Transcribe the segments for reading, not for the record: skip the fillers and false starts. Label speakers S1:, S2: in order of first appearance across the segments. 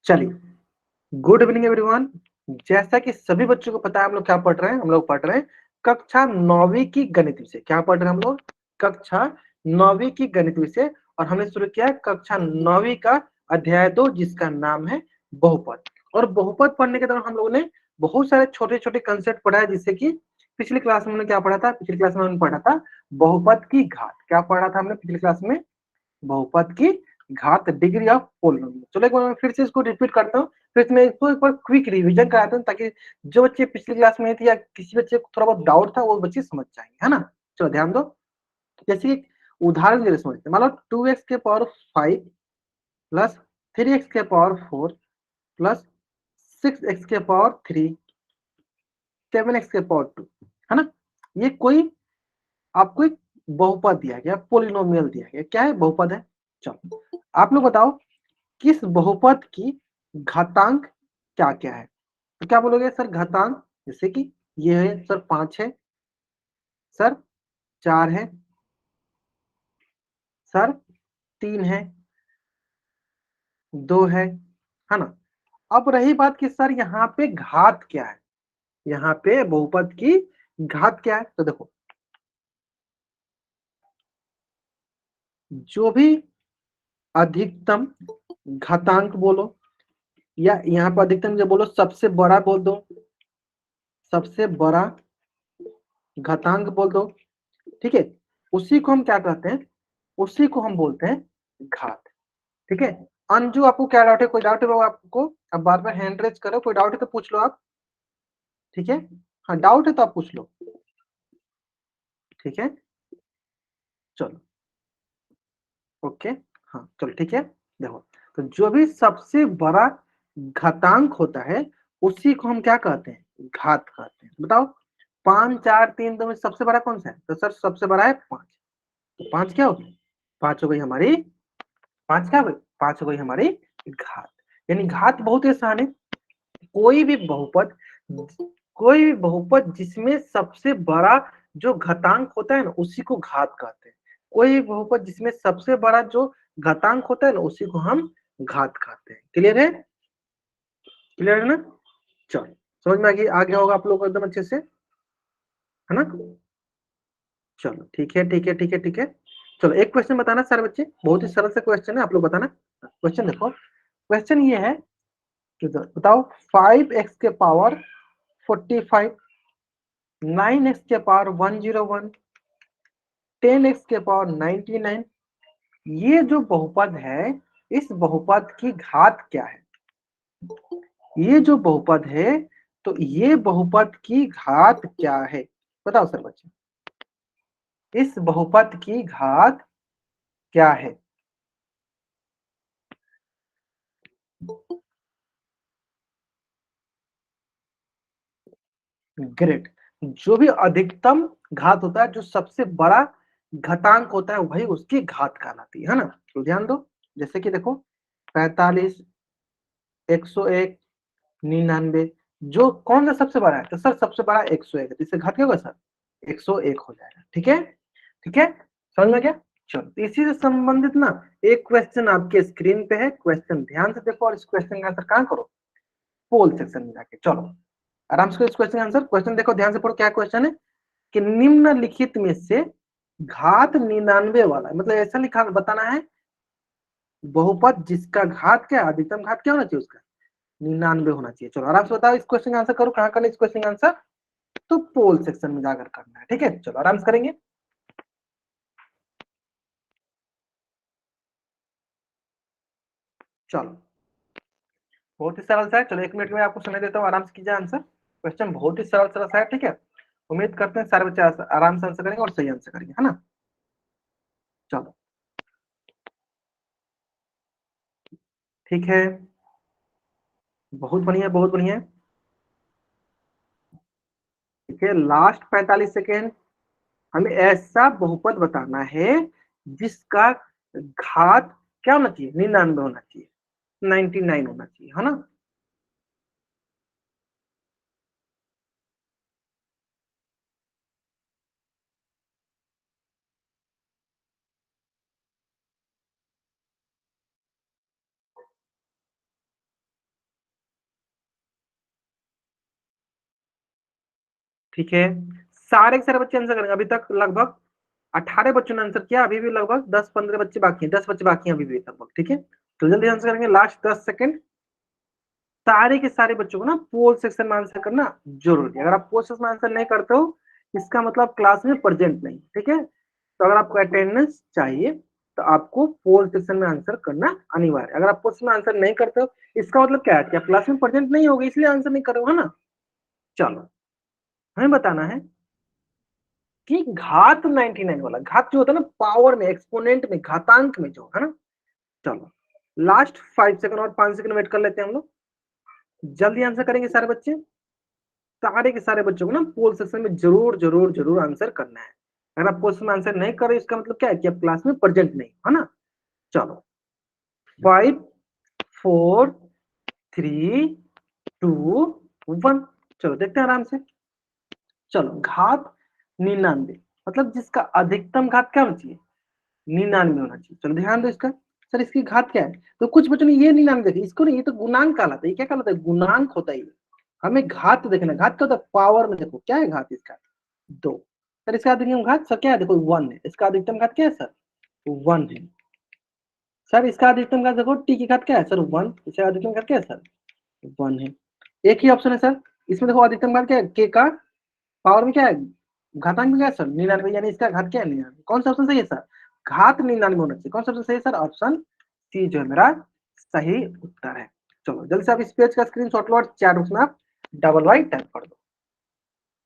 S1: चलिए, good evening everyone. जैसा कि सभी बच्चों को पता है हम लोग क्या पढ़ रहे हैं, हम लोग पढ़ रहे हैं कक्षा 9वीं की गणित विषय। क्या पढ़ रहे हैं हम लोग? कक्षा 9वीं की गणित विषय। और हमने शुरू किया है कक्षा 9वीं का अध्याय 2 जिसका नाम है बहुपद। और बहुपद पढ़ने के दौरान हम लोगों ने बहुत सारे छोटे छोटे कंसेप्ट पढ़ा है, जिससे कि पिछली क्लास में हमने क्या पढ़ा था? पिछली क्लास में हमने पढ़ा था बहुपद की घात। क्या पढ़ा था हमने पिछली क्लास में? बहुपद की घात, डिग्री ऑफ पोलिनोमियल। चलो एक बार मैं फिर से इसको रिपीट करता हूँ, फिर मैं इसको एक बार क्विक रिवीजन कराता हूँ, ताकि जो बच्चे पिछली क्लास में थे या किसी बच्चे को थोड़ा बहुत डाउट था वो बच्चे समझ जाएंगे, है ना। चलो ध्यान दो। जैसे कि उदाहरण के लिए समझते हैं, मान लो 2x के पावर 5 प्लस 3x के पावर 4 प्लस 6x के पावर 3 7x के पावर 2, है ना। ये कोई आपको एक बहुपद दिया गया, पोलिनोमियल दिया गया। क्या है? बहुपद है। चलो आप लोग बताओ किस बहुपद की घातांक क्या क्या है? तो क्या बोलोगे सर? घातांक जैसे कि ये है सर 5 है, सर 4 है, सर 3 है, 2 है ना। अब रही बात कि सर यहाँ पे घात क्या है, यहाँ पे बहुपद की घात क्या है? तो देखो, जो भी अधिकतम घातांक बोलो, या यहाँ पर अधिकतम जो बोलो सबसे बड़ा बोल दो, सबसे बड़ा घातांक बोल दो, ठीक है। उसी को हम क्या कहते हैं? उसी को हम बोलते हैं घात, ठीक है। अंजू आपको क्या डाउट है? कोई डाउट है बाबू आपको? अब बार बार हैंड रेज करो, कोई डाउट है तो पूछ लो आप, ठीक है। हाँ डाउट है तो आप पूछ लो, ठीक है। चलो ओके, हाँ चलो ठीक है। देखो, तो जो भी सबसे बड़ा घातांक होता है उसी को हम क्या कहते हैं? घात कहते हैं। बताओ 5 4 3 2 में सबसे बड़ा कौन सा है? तो सर सबसे बड़ा है 5। तो 5 क्या होगी? 5 हो गई हमारी, 5 क्या हो गई? 5 हो गई हमारी घात। यानी घात बहुत ही आसान है। कोई भी बहुपद, कोई भी बहुपद जिसमें सबसे बड़ा जो घातांक होता है ना उसी को घात कहते हैं। कोई भी बहुपद जिसमें सबसे बड़ा जो घातांक होता है ना उसी को हम घात कहते हैं। क्लियर है? क्लियर है ना? चलो समझ में आ गया होगा आप लोगों को एकदम अच्छे से, है ना। चलो ठीक है ठीक है ठीक है ठीक है। चलो एक क्वेश्चन बताना सारे बच्चे, बहुत ही सरल सा क्वेश्चन है, आप लोग बताना। क्वेश्चन देखो, क्वेश्चन ये है कि बताओ 5x के पावर 45, 9x के पावर 101, 10x के पावर 99, ये जो बहुपद है इस बहुपद की घात क्या है? ये जो बहुपद है तो ये बहुपद की घात क्या है? बताओ सर बच्चे, इस बहुपद की घात क्या है? ग्रेट। जो भी अधिकतम घात होता है, जो सबसे बड़ा घातांक होता है वही उसकी घात कहलाती है ना। तो ध्यान दो, जैसे कि देखो 45, 101, 99, जो कौन सा सबसे बड़ा है? तो सर सबसे बड़ा 101 है, तो इससे घात क्या होगा सर? 101 हो जाएगा, ठीक है। ठीक है, समझ में गया। चलो तो इसी से संबंधित ना एक क्वेश्चन आपके स्क्रीन पे है, क्वेश्चन ध्यान से देखो और इस क्वेश्चन का आंसर कहाँ करो? पोल सेक्शन में जाके। चलो आराम से इस क्वेश्चन का आंसर, क्वेश्चन देखो ध्यान से पढ़ो। क्या क्वेश्चन है कि निम्नलिखित में से घात 99 वाला, मतलब ऐसा लिखा बताना है बहुपद जिसका घात क्या है, अधिकतम घात क्या होना चाहिए उसका? 99 होना चाहिए। चलो आराम से बताओ, इस क्वेश्चन का आंसर करो। कहाँ करना इस क्वेश्चन का आंसर? तो पोल सेक्शन में जाकर करना है, ठीक है। चलो आराम से करेंगे। चलो बहुत ही सरल सा है, चलो 1 मिनट में आपको समय देता हूँ, आराम से कीजिए आंसर। क्वेश्चन बहुत ही सरल सरल सा है, ठीक है। उम्मीद करते हैं सारे बच्चे आराम से आंसर करेंगे और सही आंसर करेंगे, है ना। चलो ठीक है, बहुत बढ़िया बहुत बढ़िया। ठीक है, लास्ट 45 सेकेंड। हमें ऐसा बहुपद बताना है जिसका घात क्या होना चाहिए? 99 होना चाहिए, 99 होना चाहिए, है ना। ठीक है, सारे के सारे बच्चे आंसर करेंगे। अभी तक लगभग 18 बच्चों ने आंसर किया, अभी भी लगभग 10-15 बच्चे बाकी हैं, 10 बच्चे बाकी हैं अभी भी लगभग। ठीक है, तो जल्दी आंसर करेंगे, लास्ट 10 सेकंड। सारे के सारे बच्चों को ना पोल सेक्शन में आंसर करना जरूरी है। अगर आप पोल सेक्शन में आंसर नहीं करते हो, इसका मतलब क्लास में प्रेजेंट नहीं। ठीक है, तो अगर आपको अटेंडेंस चाहिए तो आपको पोल सेक्शन में आंसर करना अनिवार्य है। अगर आप पोल सेक्शन में आंसर नहीं करते हो, इसका मतलब क्या है कि आप क्लास में प्रेजेंट नहीं होगे, इसलिए आंसर नहीं कर रहे हो, है ना। चलो, हमें बताना है कि घात 99 वाला, घात जो होता है ना पावर में, एक्सपोनेंट में, घातांक में जो है ना। चलो, लास्ट 5 सेकंड और 5 सेकंड वेट कर लेते हैं हम लोग। जल्दी आंसर करेंगे सारे बच्चे। सारे के सारे बच्चों को ना पोल सेक्शन में जरूर जरूर जरूर आंसर करना है। अगर आप पोल सेक्शन में आंसर नहीं कर रहे, इसका मतलब क्या है कि आप क्लास में प्रेजेंट नहीं, है ना। चलो, 5 4 3 2 1, चलो देखते हैं आराम से। चलो, घात 99, मतलब जिसका अधिकतम घात क्या होना चाहिए, 99 होना चाहिए। चलो ध्यान दो इसका, सर इसकी घात क्या है, तो कुछ बच्चों ने ये 99 देखी, इसको नहीं, ये तो गुणांक कहलाता है। ये क्या कहलाता है, गुणांक होता है ये। हमें घात देखना, घात क्या होता है, पावर में। देखो क्या है घात इसका, 2। सर इसका अधिकतम घात सर क्या है, देखो 1 है। इसका अधिकतम घात क्या है सर, 1 है। सर इसका अधिकतम घात देखो, टी की घात क्या है सर, 1। इसका अधिकतम घात क्या है सर, 1 है। एक ही ऑप्शन है सर इसमें, देखो अधिकतम घात क्या है, के का पावर में क्या है, घातांक में क्या है सर, 99, यानी इसका घात क्या है, 99। कौन सा ऑप्शन सही है सर, घात 99 होना चाहिए। कौन सा ऑप्शन सही है सर, ऑप्शन सी जो है मेरा सही उत्तर है। चलो जल्दी से आप इस पेज का स्क्रीनशॉट लो और चैट बॉक्स में आप डबल वाई टाइप कर दो।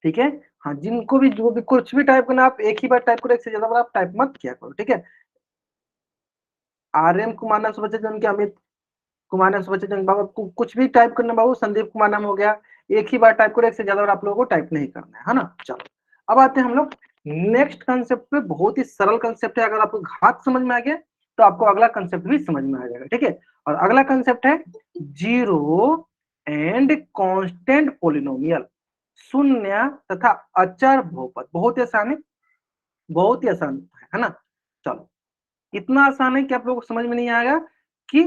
S1: ठीक है, हाँ, जिनको भी जो भी कुछ भी टाइप करना, आप एक ही बार टाइप करो, एक से ज्यादा बार आप टाइप मत किया करो। ठीक है, आर्यन कुमार नाम से बच्चे जन के, अमित कुमार नाम से बच्चे जन, बाबू कुछ भी टाइप करना, बाबू संदीप कुमार नाम हो गया, एक ही बार टाइप करो, एक से ज्यादा बार आप लोगों को टाइप नहीं करना है ना। चलो, अब आते हैं हम लोग नेक्स्ट कंसेप्ट पे। बहुत ही सरल कंसेप्ट है, अगर आपको घात समझ में आ गया तो आपको अगला कंसेप्ट भी समझ में आ जाएगा। ठीक है, और अगला कंसेप्ट है जीरो एंड कांस्टेंट पोलिनोमियल, शून्य तथा अचर बहुपद। बहुत ही आसान है, बहुत ही आसान है ना। चलो, इतना आसान है कि आप लोगों को समझ में नहीं आएगा कि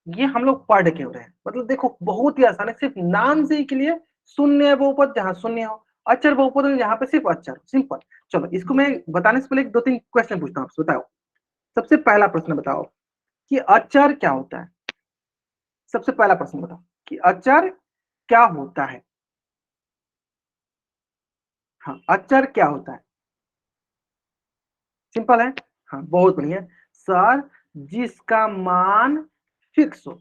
S1: ये हम लोग पढ़ क्यों रहे हैं। मतलब देखो बहुत ही आसान है, सिर्फ नाम से ही के लिए, शून्य बहुपद जहां शून्य हो, अचर बहुपद में जहां पे सिर्फ अचर, सिंपल। चलो, इसको मैं बताने से पहले 2-3 क्वेश्चन पूछता हूँ आपसे, बताओ। सबसे पहला प्रश्न बताओ कि अचर क्या होता है। सबसे पहला प्रश्न बताओ कि अचर क्या होता है। हाँ, अचर क्या होता है, सिंपल है। हाँ, बहुत बढ़िया सर, जिसका मान फिक्स हो,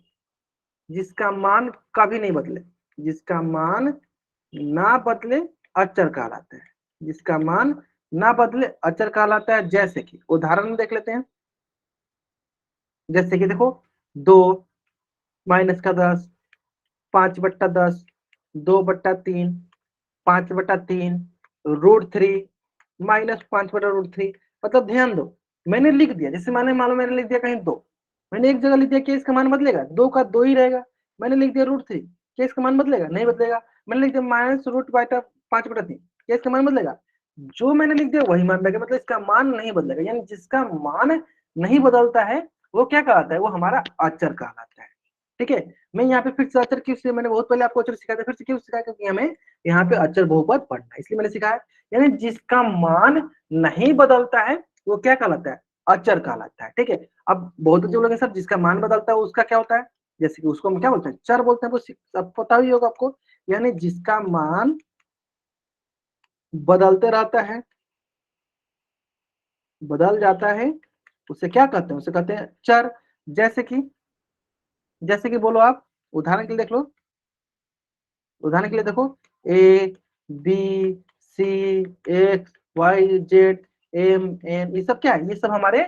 S1: जिसका मान कभी नहीं बदले, जिसका मान ना बदले, अचर कहलाता है। जिसका मान ना बदले अचर कहलाता है। जैसे कि उदाहरण देख लेते हैं, जैसे कि देखो, 2 - 10, 5/10, 2/3, 5/3, √3, -5/√3। मतलब ध्यान दो, मैंने लिख दिया, जैसे मैंने मानो मैंने लिख दिया कहीं 2, मैंने एक जगह लिख दिया कि इसका मान बदलेगा, 2 का 2 ही रहेगा। मैंने लिख दिया √3, क्या इसका मान बदलेगा, नहीं बदलेगा। मैंने लिख दिया -√5/3, क्या इसका मान बदलेगा, जो मैंने लिख दिया वही मान रहेगा। मतलब इसका मान नहीं बदलेगा, यानी जिसका मान नहीं बदलता है वो क्या कहलाता है, वो हमारा अचर कहलाता है। ठीक है, मैं यहाँ पे फिर से अचर क्यों से, मैंने बहुत पहले आपको अचर सिखाया था, फिर से क्यों सिखाया, क्योंकि हमें यहाँ पे अचर बहुपद पढ़ना है, इसलिए मैंने सिखाया। यानी जिसका मान नहीं बदलता है वो क्या कहलाता है, अचर कहलाता है। ठीक है, अब बहुत अच्छे लोग सर जिसका मान बदलता है उसका क्या होता है, जैसे कि उसको हम क्या बोलते हैं, चर बोलते हैं। वो सब पता ही होगा आपको, यानी जिसका मान बदलते रहता है, बदल जाता है, उसे क्या कहते हैं, उसे कहते हैं चर। जैसे कि, जैसे कि बोलो आप, उदाहरण के लिए देख लो, उदाहरण के लिए देखो, A B C X Y Z M N, ये सब क्या है, ये सब हमारे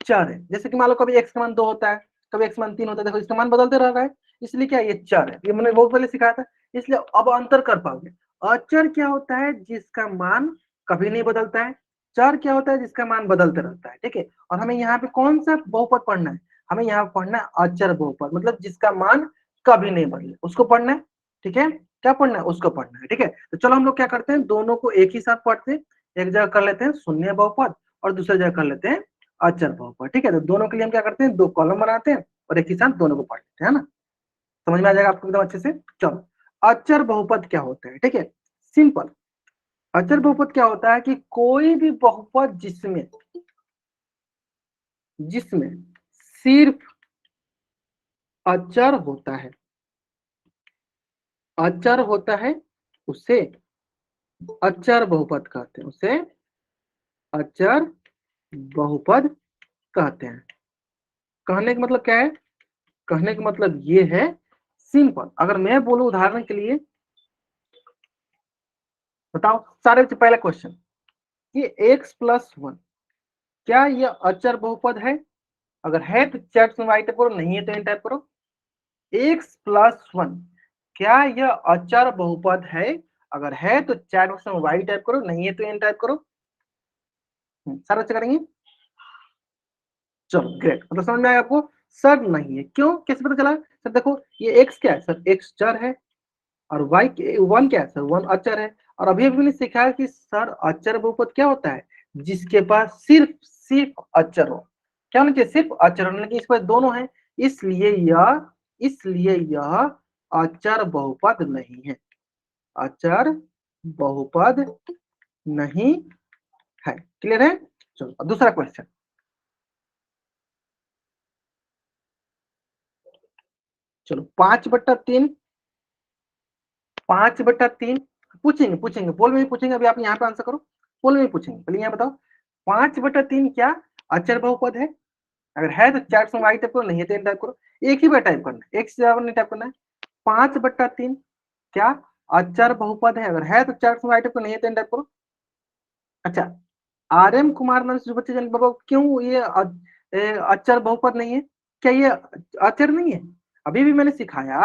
S1: चर है। जैसे कि मान लो कभी x का मान 2 होता है, कभी x का मान 3 होता है, देखो इसका मान बदलते रह रहा है, इसलिए क्या ये चर है। ये मैंने बहुत पहले सिखाया था, इसलिए अब अंतर कर पाओगे। अचर क्या होता है, जिसका मान कभी नहीं बदलता है। चर क्या होता है, जिसका मान बदलते रहता है। ठीक है, और हमें यहाँ पे कौन सा बहुपद पढ़ना है, हमें यहाँ पढ़ना है अचर बहुपद, मतलब जिसका मान कभी नहीं बदले, उसको पढ़ना है। ठीक है, क्या पढ़ना है, उसको पढ़ना है। ठीक है, तो चलो हम लोग क्या करते हैं, दोनों को एक ही साथ पढ़ते हैं। एक जगह कर लेते हैं शून्य बहुपद और दूसरी जगह कर लेते हैं अचर बहुपद। ठीक है, तो दोनों के लिए हम क्या करते हैं, 2 कॉलम बनाते हैं और एक ही साथ दोनों को पढ़ लेते हैं, है ना। समझ में आ जाएगा आपको एकदम अच्छे से। चलो, अचर बहुपद क्या होता है, ठीक है, सिंपल। अचर बहुपद क्या होता है कि कोई भी बहुपद जिसमें जिसमें सिर्फ अचर होता है, अचर होता है, उसे अचर बहुपद कहते हैं, उसे अचर बहुपद कहते हैं। कहने का मतलब क्या है? कहने का मतलब ये है सिंपल। अगर मैं बोलूं उदाहरण के लिए, बताओ सारे से पहला क्वेश्चन, ये x+1 क्या ये अचर बहुपद है? अगर है तो चैट में वाई टाइप करो, नहीं है तो एन टाइप करो। x+1 क्या यह अचर बहुपद है? अगर है तो चैट बॉक्स में वाई टाइप करो, नहीं है तो एन टाइप करो। सारा अच्छा करेंगे। चलो ग्रेट, मतलब समझ में आया आपको? सर नहीं है, क्यों, कैसे पता चला? सर देखो ये x क्या है सर, x चर है, और y वन क्या है सर, वन अचर है। और अभी अभी मैंने सीखा कि सर अचर बहुपद क्या होता है? जिसके पास सिर्फ सिर्फ अचर हो। क्या होना चाहिए? सिर्फ अचर होने लगे, इस पर दोनों है, इसलिए यह अचर बहुपद नहीं है, अचर बहुपद नहीं है। क्लियर है? चलो अब दूसरा क्वेश्चन। चलो 5/3, 5/3 पूछेंगे, पूछेंगे पोल में भी पूछेंगे। अभी आप यहाँ पे आंसर करो, पोल में भी पूछेंगे। पहले यहाँ बताओ 5/3 क्या अचर बहुपद है? अगर है तो चैट में वाई टाइप करो, नहीं है तो एन टाइप करो। एक ही बार टाइप करना है, एक से ज्यादा नहीं टाइप करना है। 5/3 क्या अचर बहुपद है? अगर है तो चैट में वाई टाइप करो, नहीं है तो एन टाइप करो। अच्छा, RM कुमार नाम से जो बच्चे जान बाबा, क्यों ये अचर बहुपद नहीं है? क्या ये अचर नहीं है? अभी भी मैंने सिखाया,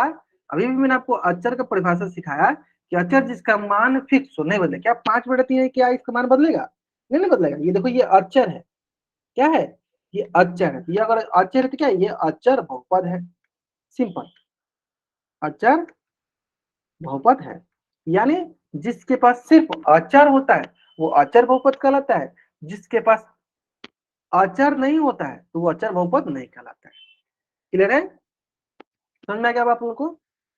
S1: अभी भी मैंने आपको अचर का परिभाषा सिखाया कि अचर जिसका मान फिक्स हो, नहीं बदले। क्या 5/3 है, क्या इसका मान बदलेगा? नहीं, नहीं बदलेगा। ये देखो ये अचर है, क्या है? ये अचर है। ये अगर अचर है तो क्या है? ये अचर बहुपद है। सिंपल, अचर बहुपद है। यानी जिसके पास सिर्फ अचर होता है वो अचर बहुपद कहलाता है, जिसके पास अचर नहीं होता है तो वो अचर बहुपद नहीं कहलाता है। क्लियर है? समझ में आ गया आप लोगों को?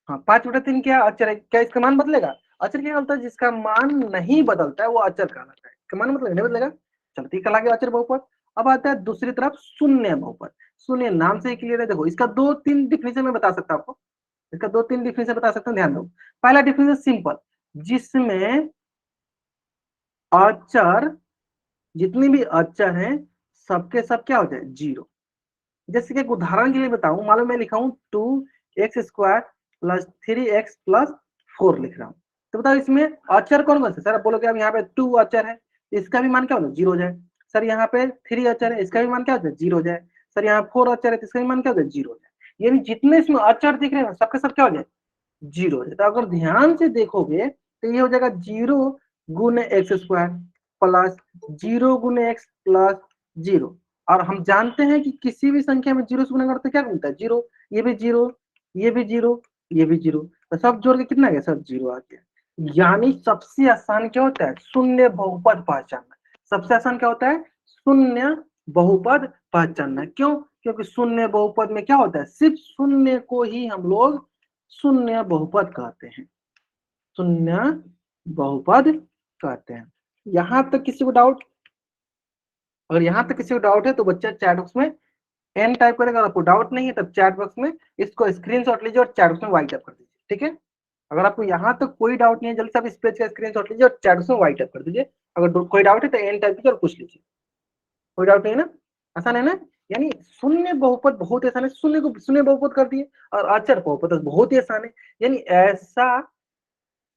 S1: हाँ, 5/3 क्या अचर है? क्या इसका मान बदलेगा? अचर क्या होता है? जिसका मान नहीं बदलता है वो अचर कहलाता है। इसका मान मतलब नहीं बदलेगा। चलते ही कला के अचर बहुपद। अब आता है दूसरी तरफ शून्य बहुपद। शून्य नाम से ही क्लियर है। देखो इसका 2-3 डिफिनेशन में बता सकता हूँ आपको, इसका 2-3 डिफिनेशन बता सकता हूँ, ध्यान दो। पहला डिफिनेशन सिंपल, जिसमें अचर, जितनी भी अचर है सबके सब क्या हो जाए? जीरो। जैसे कि एक उदाहरण के लिए बताऊं, मालूम मैं लिखा हूं 2x² + 3x + 4 लिख रहा हूं, तो बताओ इसमें अचर कौन कौन से? सर आप बोलोगे अब यहाँ पे 2 अचर है, इसका भी मान क्या हो जाए? जीरो हो जाए। सर यहाँ पे 3 अचर है, इसका भी मान क्या हो जाए? जीरो हो जाए। सर यहाँ 4 अचर है, तो इसका भी मान क्या हो जाए? जीरो हो जाए। यानी जितने इसमें अचर दिख रहे हैं सबके सब क्या हो जाए? जीरो हो जाए। तो अगर ध्यान से देखोगे तो ये हो जाएगा 0 × x² प्लस 0 × x + 0। और हम जानते हैं कि किसी भी संख्या में जीरो से गुणा करते क्या मिलता है? जीरो। ये भी जीरो, ये भी जीरो, ये भी जीरो, तो सब जोड़ के कितना आ गया सर? जीरो आ गया। यानी सबसे आसान क्या होता है? शून्य बहुपद पहचानना। सबसे आसान क्या होता है? शून्य बहुपद पहचानना। क्यों? क्योंकि शून्य बहुपद में क्या होता है? सिर्फ शून्य को ही हम लोग शून्य बहुपद कहते हैं, शून्य बहुपद कहते हैं। यहां तक किसी को डाउट? अगर यहां तक किसी को डाउट है तो बच्चा चैट बॉक्स में एन टाइप करेगा। अगर आपको डाउट नहीं है तब चैट बॉक्स में इसको स्क्रीनशॉट लीजिए और चैट बॉक्स में वाई टाइप कर दीजिए। ठीक है? अगर आपको यहाँ तक कोई डाउट नहीं है, जल्दी से आप इस पेज का स्क्रीनशॉट लीजिए और चैट बॉक्स में वाई टाइप कर दीजिए। अगर कोई डाउट है तो एन टाइप कीजिए और पूछ लीजिए। कोई डाउट नहीं है ना? आसान है ना? यानी शून्य बहुपद बहुत आसान है। शून्य को शून्य बहुपद कर दिए, और अचर बहुपद बहुत ही आसान है। यानी ऐसा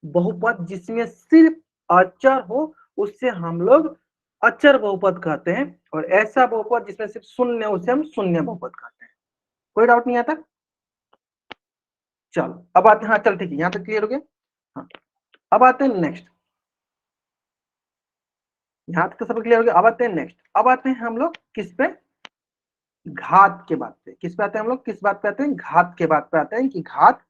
S1: बहुपद जिसमें सिर्फ अचर हो उससे हम लोग अचर बहुपद कहते हैं, और ऐसा बहुपद जिसमें सिर्फ शून्य उसे हम शून्य बहुपद कहते हैं। कोई डाउट नहीं आता? चलो अब आते हैं, हाँ चल ठीक है, यहाँ तक क्लियर हो गया। हाँ, अब आते हैं नेक्स्ट। यहाँ तक तो सब क्लियर हो गया। अब आते हैं नेक्स्ट। अब आते हैं हम लोग किस पे? घात के बात पे। किस पे आते हैं हम लोग? किस बात पे आते हैं? घात के बात पे आते हैं कि घात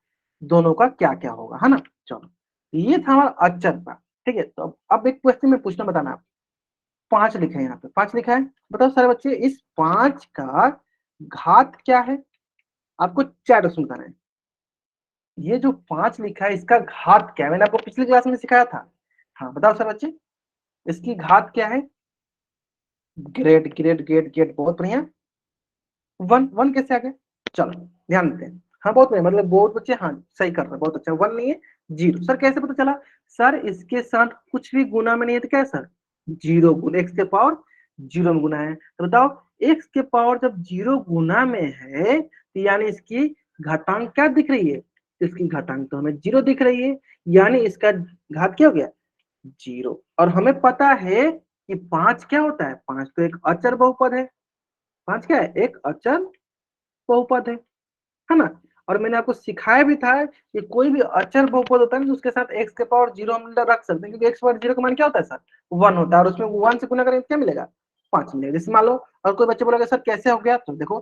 S1: दोनों का क्या क्या होगा, है ना? चलो, ये था हमारा अचर का। ठीक है, तो अब एक क्वेश्चन में पूछना, बताना आप। 5 लिखा है, यहाँ पे 5 लिखा है। बताओ सारे बच्चे, इस 5 का घात क्या है? आपको चैट बताना है। ये जो 5 लिखा है इसका घात क्या है? मैंने आपको पिछली क्लास में सिखाया था। हाँ बताओ सर बच्चे, इसकी घात क्या है? ग्रेट ग्रेट ग्रेट ग्रेट, बहुत बढ़िया। वन, वन कैसे आ गया? चलो ध्यान देते हैं। हाँ बहुत बढ़िया, मतलब बहुत बच्चे हाँ सही कर रहे हैं, बहुत अच्छा। वन नहीं है, जीरो। सर कैसे पता चला? सर इसके साथ कुछ भी गुना में नहीं है तो क्या है सर? जीरो गुना एक्स के पावर जीरो में गुना है। तो बताओ, एक्स के पावर जब जीरो गुना में है तो यानी इसकी घातांक क्या दिख रही है? इसकी घातांक तो हमें जीरो दिख रही है, यानी इसका घात क्या हो गया? जीरो। और हमें पता है कि पांच क्या होता है? पांच तो एक अचर बहुपद है। पांच क्या है? एक अचर बहुपद है ना? और मैंने आपको सिखाया भी था कि कोई भी अचर बहुपद होता है ना, उसके साथ एक्स के पावर जीरो हम रख सकते हैं, क्योंकि एक्स पावर जीरो का मान क्या होता है सर? वन होता है, और उसमें वन से गुना करेंगे क्या मिलेगा? पांच मिलेगा। जैसे मान लो, और कोई बच्चे बोलेगा सर कैसे हो गया, तो देखो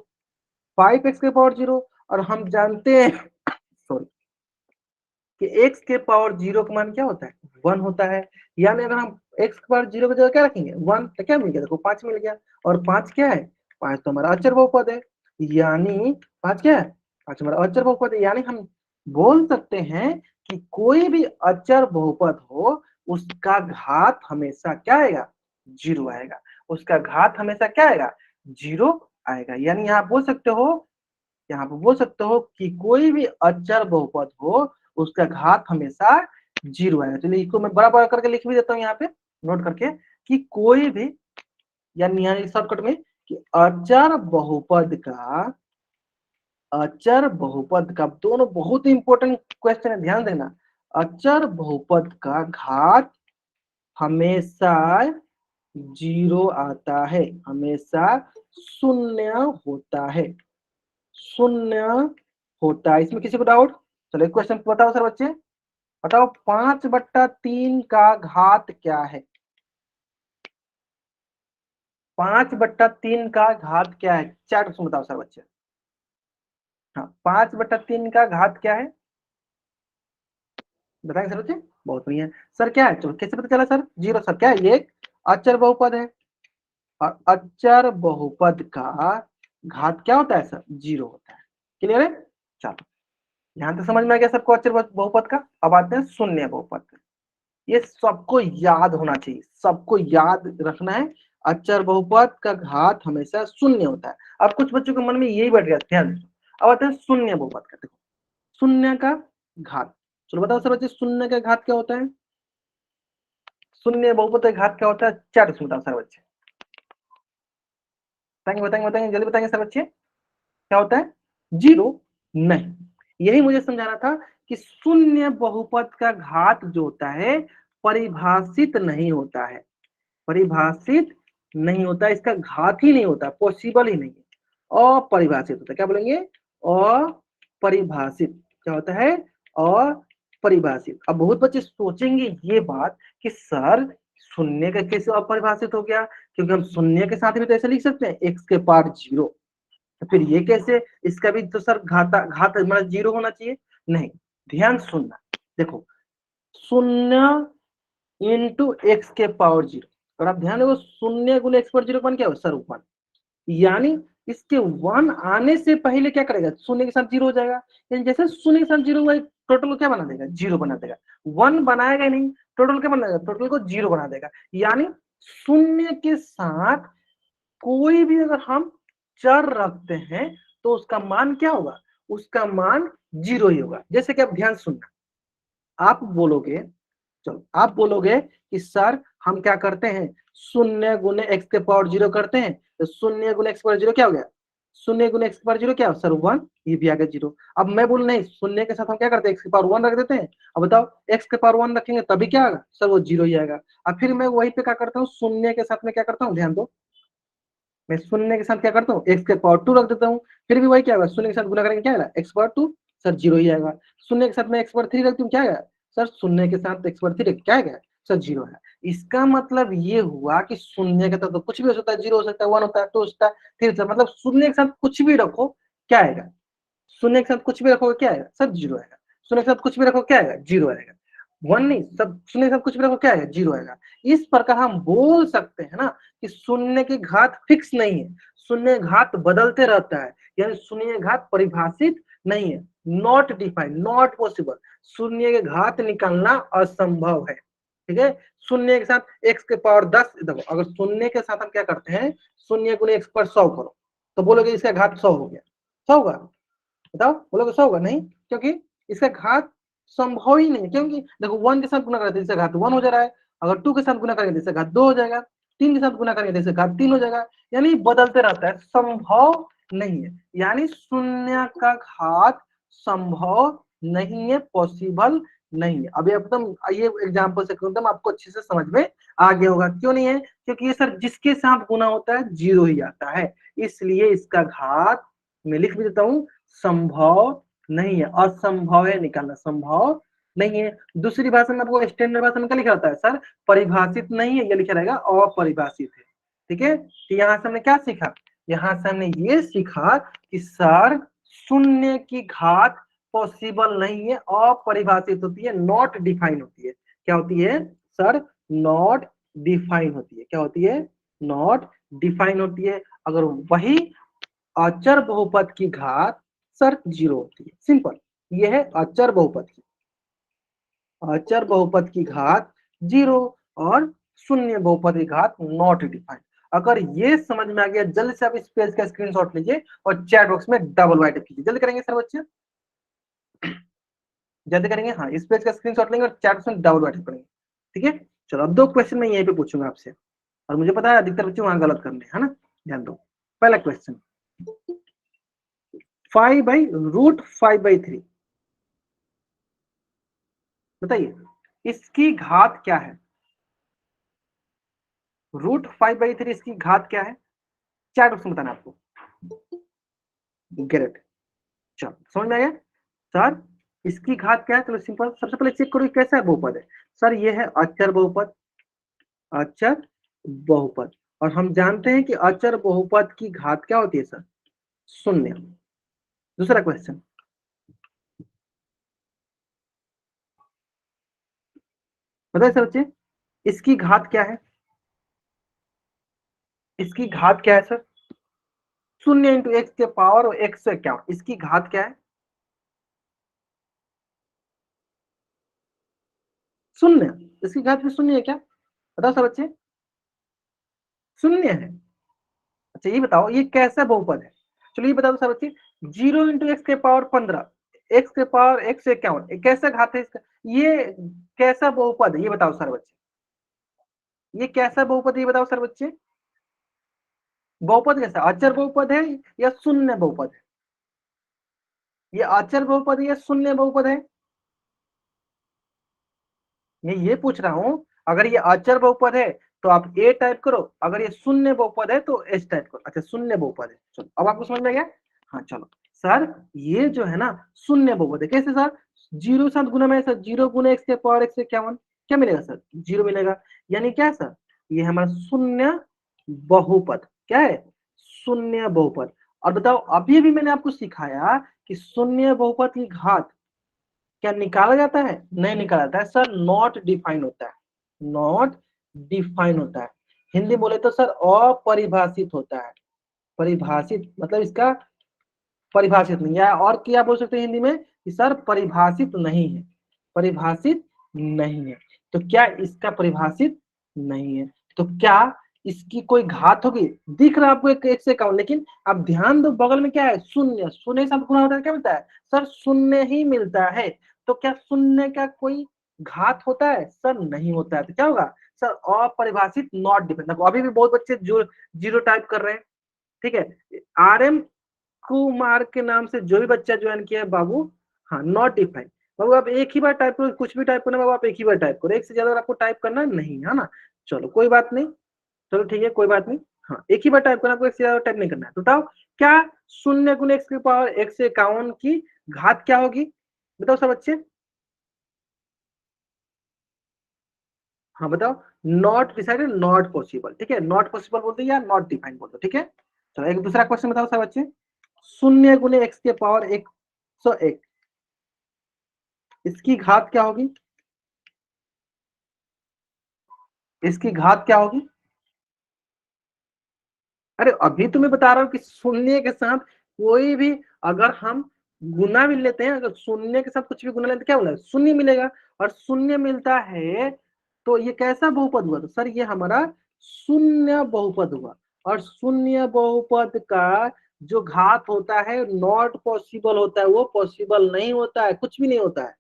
S1: फाइव एक्स के पावर जीरो, और हम जानते हैं सॉरी कि एक्स के पावर जीरो का मान क्या होता है? वन होता है। यानी अगर हम एक्स के पावर जीरो की जगह क्या रखेंगे? वन, तो क्या मिल गया? देखो पांच मिल गया। और पांच क्या है? पांच तो हमारा अचर बहुपद है, यानी पांच क्या है? पांच हमारा अचर बहुपद है। यानी हम बोल सकते हैं कि कोई भी अचर बहुपद हो, उसका घात हमेशा क्या आएगा? जीरो आएगा। उसका घात हमेशा क्या आएगा? जीरो आएगा। यानी यहाँ बोल सकते हो, यहाँ पे बोल सकते हो कि कोई भी अचर बहुपद हो, उसका घात हमेशा जीरो आएगा। चलिए इसको मैं बड़ा बड़ा करके लिख भी देता हूँ यहाँ पे, नोट करके, कि कोई भी, यानी यहाँ शॉर्टकट में, कि अचर बहुपद का दोनों बहुत इंपॉर्टेंट क्वेश्चन है, ध्यान देना। अचर बहुपद का घात हमेशा जीरो आता है, हमेशा शून्य होता है, शून्य होता है। इसमें किसी को डाउट? चलो एक क्वेश्चन बताओ सर बच्चे, बताओ 5/3 का घात क्या है? 5/3 का घात क्या है? चार क्वेश्चन बताओ सर बच्चे। हाँ 5/3 का घात क्या है? बताएंगे सर बच्चे? बहुत बढ़िया। सर क्या है? चलो कैसे पता चला सर? जीरो। सर क्या है? ये एक अचर बहुपद है, और अचर बहुपद का घात क्या होता है सर? जीरो होता है। क्लियर है? चलो यहाँ तक समझ में आ गया सबको अचर बहुपद का। अब आते हैं शून्य बहुपद। ये सबको याद होना चाहिए, सबको याद रखना है। अचर बहुपद का घात हमेशा शून्य होता है। अब कुछ बच्चों के मन में यही बैठ गया, ध्यान दो। अब आते हैं शून्य बहुपद का। देखो शून्य का घात, चलो बताओ सर बच्चे शून्य का घात क्या होता है? शून्य बहुपद का घात क्या होता है? चार बताओ सर बच्चे। बताएंगे बताएंगे बताएंगे, जल्दी बताएंगे सर बच्चे। क्या होता है? जीरो नहीं। यही मुझे समझाना था कि शून्य बहुपद का घात जो होता है परिभाषित नहीं होता है, परिभाषित नहीं होता, इसका घात ही नहीं होता, पॉसिबल ही नहीं है, अपरिभाषित होता है। क्या बोलेंगे? अपरिभाषित। क्या होता है? अपरिभाषित। अब बहुत बच्चे सोचेंगे ये बात कि सर शून्य का कैसे अपरिभाषित हो गया? क्योंकि हम शून्य के साथ भी तो ऐसे लिख सकते हैं एक्स के पावर जीरो, तो फिर ये कैसे? इसका भी तो सर घात मतलब जीरो होना चाहिए। नहीं, ध्यान सुनना। देखो शून्य इंटू एक्स के पावर जीरो, और आप ध्यान देखो शून्य गुना एक्स पावर जीरो वन क्या हो सर? वन। यानी इसके वन आने से पहले क्या करेगा? शून्य के साथ जीरो हो जाएगा। यानी जैसे शून्य के साथ जीरो हुआ, टोटल को क्या बना देगा? जीरो बना देगा। वन बनाएगा नहीं, टोटल क्या बना देगा? टोटल को जीरो बना देगा। यानी शून्य के साथ कोई भी अगर हम चर रखते हैं तो उसका मान क्या होगा? उसका मान जीरो ही होगा। जैसे कि आप ध्यान सुनना, आप बोलोगे, चलो आप बोलोगे कि सर हम क्या करते हैं? शून्य गुने एक्स के पावर जीरो करते हैं, तो शून्य गुने एक्स पावर जीरो क्या हो गया? शून्य गुने एक्स पावर जीरो क्या हो सर? वन। ये भी आ गया जीरो। अब मैं बोल नहीं, शून्य के साथ हम क्या करते हैं? एक्स के पावर वन रख देते हैं। अब बताओ एक्स के पावर वन रखेंगे तभी क्या आएगा सर? वो जीरो ही आएगा। अब फिर मैं वही पे क्या करता हूँ? शून्य के साथ में क्या करता हूँ? ध्यान दो, मैं शून्य के साथ क्या करता हूँ? एक्स के पावर टू रख देता हूँ। फिर भी वही क्या होगा? शून्य के साथ गुना करेंगे क्या आएगा? X power two. Sir zero ही आएगा। शून्य के साथ में एक्स पावर थ्री रखती हूँ, क्या आएगा सर? शून्य के साथ एक्स पावर थ्री क्या आएगा सर? जीरो है। इसका मतलब ये हुआ कि शून्य के साथ तो कुछ भी हो सकता है, जीरो हो सकता है, वन होता है, टू होता है, थ्री, मतलब शून्य के साथ कुछ भी रखो क्या आएगा? शून्य के साथ कुछ भी रखोगे क्या आएगा सर? जीरो आएगा। शून्य के साथ कुछ भी रखो क्या आएगा? जीरो आएगा। वन नहीं, सब शून्य के साथ कुछ भी रखो क्या आएगा? जीरो आएगा। इस प्रकार हम बोल सकते हैं ना कि शून्य की घात फिक्स नहीं है, शून्य घात बदलते रहता है, यानी शून्य घात परिभाषित नहीं है, नॉट डिफाइंड, नॉट पॉसिबल। शून्य के घात निकालना असंभव है। ठीक है। शून्य के साथ x के पावर 10, देखो अगर शून्य के साथ हम क्या करते हैं, शून्य गुने x पर 100 करो, तो बोलोगे इसका घात 100 हो गया, 100 होगा, बताओ बोलोगे 100 होगा? नहीं, क्योंकि इसका घात संभव ही नहीं है, क्योंकि देखो 1 के साथ गुना करेंगे तो इसका घात 1 हो जा रहा है, अगर 2 के साथ गुना करेंगे तो इसका घात 2 हो जाएगा, 3 के साथ गुना करेंगे तो इसका घात 3 हो जाएगा, यानी बदलते रहता है, संभव नहीं है, यानी शून्य का घात संभव नहीं है, पॉसिबल नहीं है। अभी एकदम ये एग्जांपल से एकदम आपको अच्छे से समझ में आ गया होगा, क्यों नहीं है, क्योंकि ये सर जिसके साथ गुना होता है 0 ही आता है, इसलिए इसका घात मैं लिख भी देता हूं, संभव नहीं है, असंभव है निकालना, संभव नहीं है। दूसरी भाषा में आपको स्टैंडर्ड भाषा में क्या लिखा होता है सर, परिभाषित नहीं है, ये लिखा रहेगा अपरिभाषित है, ठीक है। तो यहाँ से हमने क्या सीखा, यहाँ से हमने ये सीखा कि सर शून्य की घात पॉसिबल नहीं है, अपरिभाषित होती है, नॉट डिफाइन होती है। क्या होती है सर, नॉट डिफाइन होती है। क्या होती है, नॉट डिफाइन होती है। अगर वही अचर बहुपद की घात सर 0 होती है, सिंपल, ये है अचर बहुपद की, अचर बहुपद की घात 0 और शून्य बहुपद की घात नॉट डिफाइंड। अगर ये समझ में आ गया, जल्दी से आप इस पेज का स्क्रीनशॉट लीजिए और चैट बॉक्स में डबल वाइट कीजिए। जल्दी करेंगे सर बच्चे, जल्दी करेंगे, हाँ इस पेज का स्क्रीनशॉट लेंगे और चैट बॉक्स में डबल वाइट करेंगे, ठीक है। चलो अब 2 क्वेश्चन मैं यहीं पे पूछूंगा आपसे, और मुझे पता है अधिकतर बच्चे वहां गलत करने है ना, ध्यान दो। पहला क्वेश्चन, 5/√5/3, बताइए इसकी घात क्या है, √5/3 इसकी घात क्या है, चैट बॉक्स में बताना आपको। ग्रेट, चलो समझ में आ गया सर, इसकी घात क्या है। चलो सिंपल, सबसे पहले चेक करो कैसा है बहुपद है सर, ये है अचर बहुपद, अचर बहुपद, और हम जानते हैं कि अचर बहुपद की घात क्या होती है सर, शून्य। दूसरा क्वेश्चन, बताइए सर बच्चे इसकी घात क्या है, इसकी घात क्या है सर, शून्य इंटू एक्स के पावर और एक्स से क्या, इसकी घात क्या है, शून्य, इसकी घात भी शून्य है क्या, बताओ सर बच्चे, शून्य है। अच्छा ये बताओ ये कैसा बहुपद है, चलो ये बताओ सर बच्चे, 0 × x⁻15, x⁻x51, कैसा घात है इसका, ये कैसा बहुपद है ये बताओ सर बच्चे, ये कैसा बहुपद है ये बताओ सर बच्चे, बहुपद कैसा, अचर बहुपद है या शून्य बहुपद है, ये अचर बहुपद है या शून्य बहुपद है, मैं ये पूछ रहा हूं। अगर ये अचर बहुपद है तो आप ए टाइप करो, अगर ये शून्य बहुपद है तो एस टाइप करो। अच्छा शून्य बहुपद है, चलो अब आपको समझ में गया। हाँ चलो सर, ये जो है ना शून्य बहुपद है, कैसे सर, 0 साथ गुना में सर, 0 × x⁻x51, क्या मिलेगा सर, 0 मिलेगा, यानी क्या सर, ये हमारा शून्य बहुपद, क्या है, शून्य बहुपद। और बताओ अभी भी मैंने आपको सिखाया कि शून्य बहुपद की घात क्या निकाला जाता है, नहीं निकाला जाता है सर, नॉट डिफाइन होता है, नॉट डिफाइन होता है, हिंदी बोले तो सर अपरिभाषित होता है, परिभाषित मतलब इसका परिभाषित नहीं है, और क्या बोल सकते हैं हिंदी में कि सर परिभाषित नहीं है, परिभाषित नहीं है। तो क्या इसका परिभाषित नहीं है, तो क्या इसकी कोई घात होगी, दिख रहा है आपको एक से कम, लेकिन आप ध्यान दो बगल में क्या है, शून्य, शून्य के साथ गुणा होता है क्या मिलता है सर, शून्य ही मिलता है। तो क्या शून्य का कोई घात होता है सर, नहीं होता है, तो क्या होगा सर, अपरिभाषित, नॉट डिफाइंड। अभी भी बहुत बच्चे जो 0 टाइप कर रहे हैं, ठीक है, RM कुमार के नाम से जो भी बच्चा ज्वाइन किया है बाबू, हाँ नॉट डिफाइंड, बाबू आप एक ही बार टाइप करो, कुछ भी टाइप करना बाबू आप एक ही बार टाइप करो, एक से ज्यादा आपको टाइप करना नहीं है ना। चलो कोई बात नहीं, चलो ठीक है कोई बात नहीं, हाँ एक ही बार टाइप करना, आपको एक से ज्यादा टाइप नहीं करना है। तो बताओ क्या शून्य गुने x की पावर 151 की घात क्या होगी, बताओ सब बच्चे, हाँ बताओ, नॉट डिसाइडेड, नॉट पॉसिबल, ठीक है, नॉट पॉसिबल बोलते या नॉट डिफाइंड बोलते, ठीक है। चलो एक दूसरा क्वेश्चन बताओ सब बच्चे, शून्य गुने x के पावर 101, इसकी घात क्या होगी, इसकी घात क्या होगी, अरे अभी तो मैं बता रहा हूँ कि शून्य के साथ कोई भी अगर हम गुना भी लेते हैं, अगर शून्य के साथ कुछ भी गुना लेते हैं क्या बोला, शून्य मिलेगा, और शून्य मिलता है तो ये कैसा बहुपद हुआ? तो सर ये हमारा शून्य बहुपद हुआ, और शून्य बहुपद का जो घात होता है नॉट पॉसिबल होता है, वो पॉसिबल नहीं होता है, कुछ भी नहीं होता है।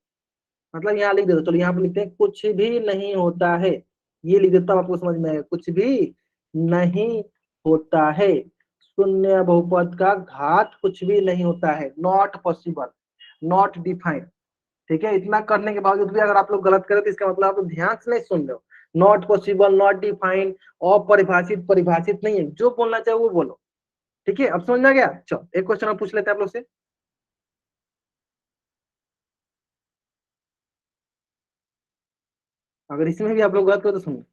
S1: मतलब यहाँ लिख देता, चलो यहाँ पे लिखते हैं कुछ भी नहीं होता है, ये लिख देता हूँ, आपको समझ में आएगा, कुछ भी नहीं होता है। शून्य बहुपद का घात कुछ भी नहीं होता है, नॉट पॉसिबल, नॉट डिफाइंड। ठीक है, इतना करने के बावजूद भी अगर आप लोग गलत करें तो इसका मतलब आप लोग ध्यान से नहीं सुन रहे हो। नॉट पॉसिबल, नॉट डिफाइंड, अपरिभाषित, परिभाषित नहीं है, जो बोलना चाहे वो बोलो। ठीक है, अब समझ में आ गया? चलो एक क्वेश्चन और पूछ लेते हैं आप लोग से। अगर इसमें भी आप लोग गलत करो तो सुनो।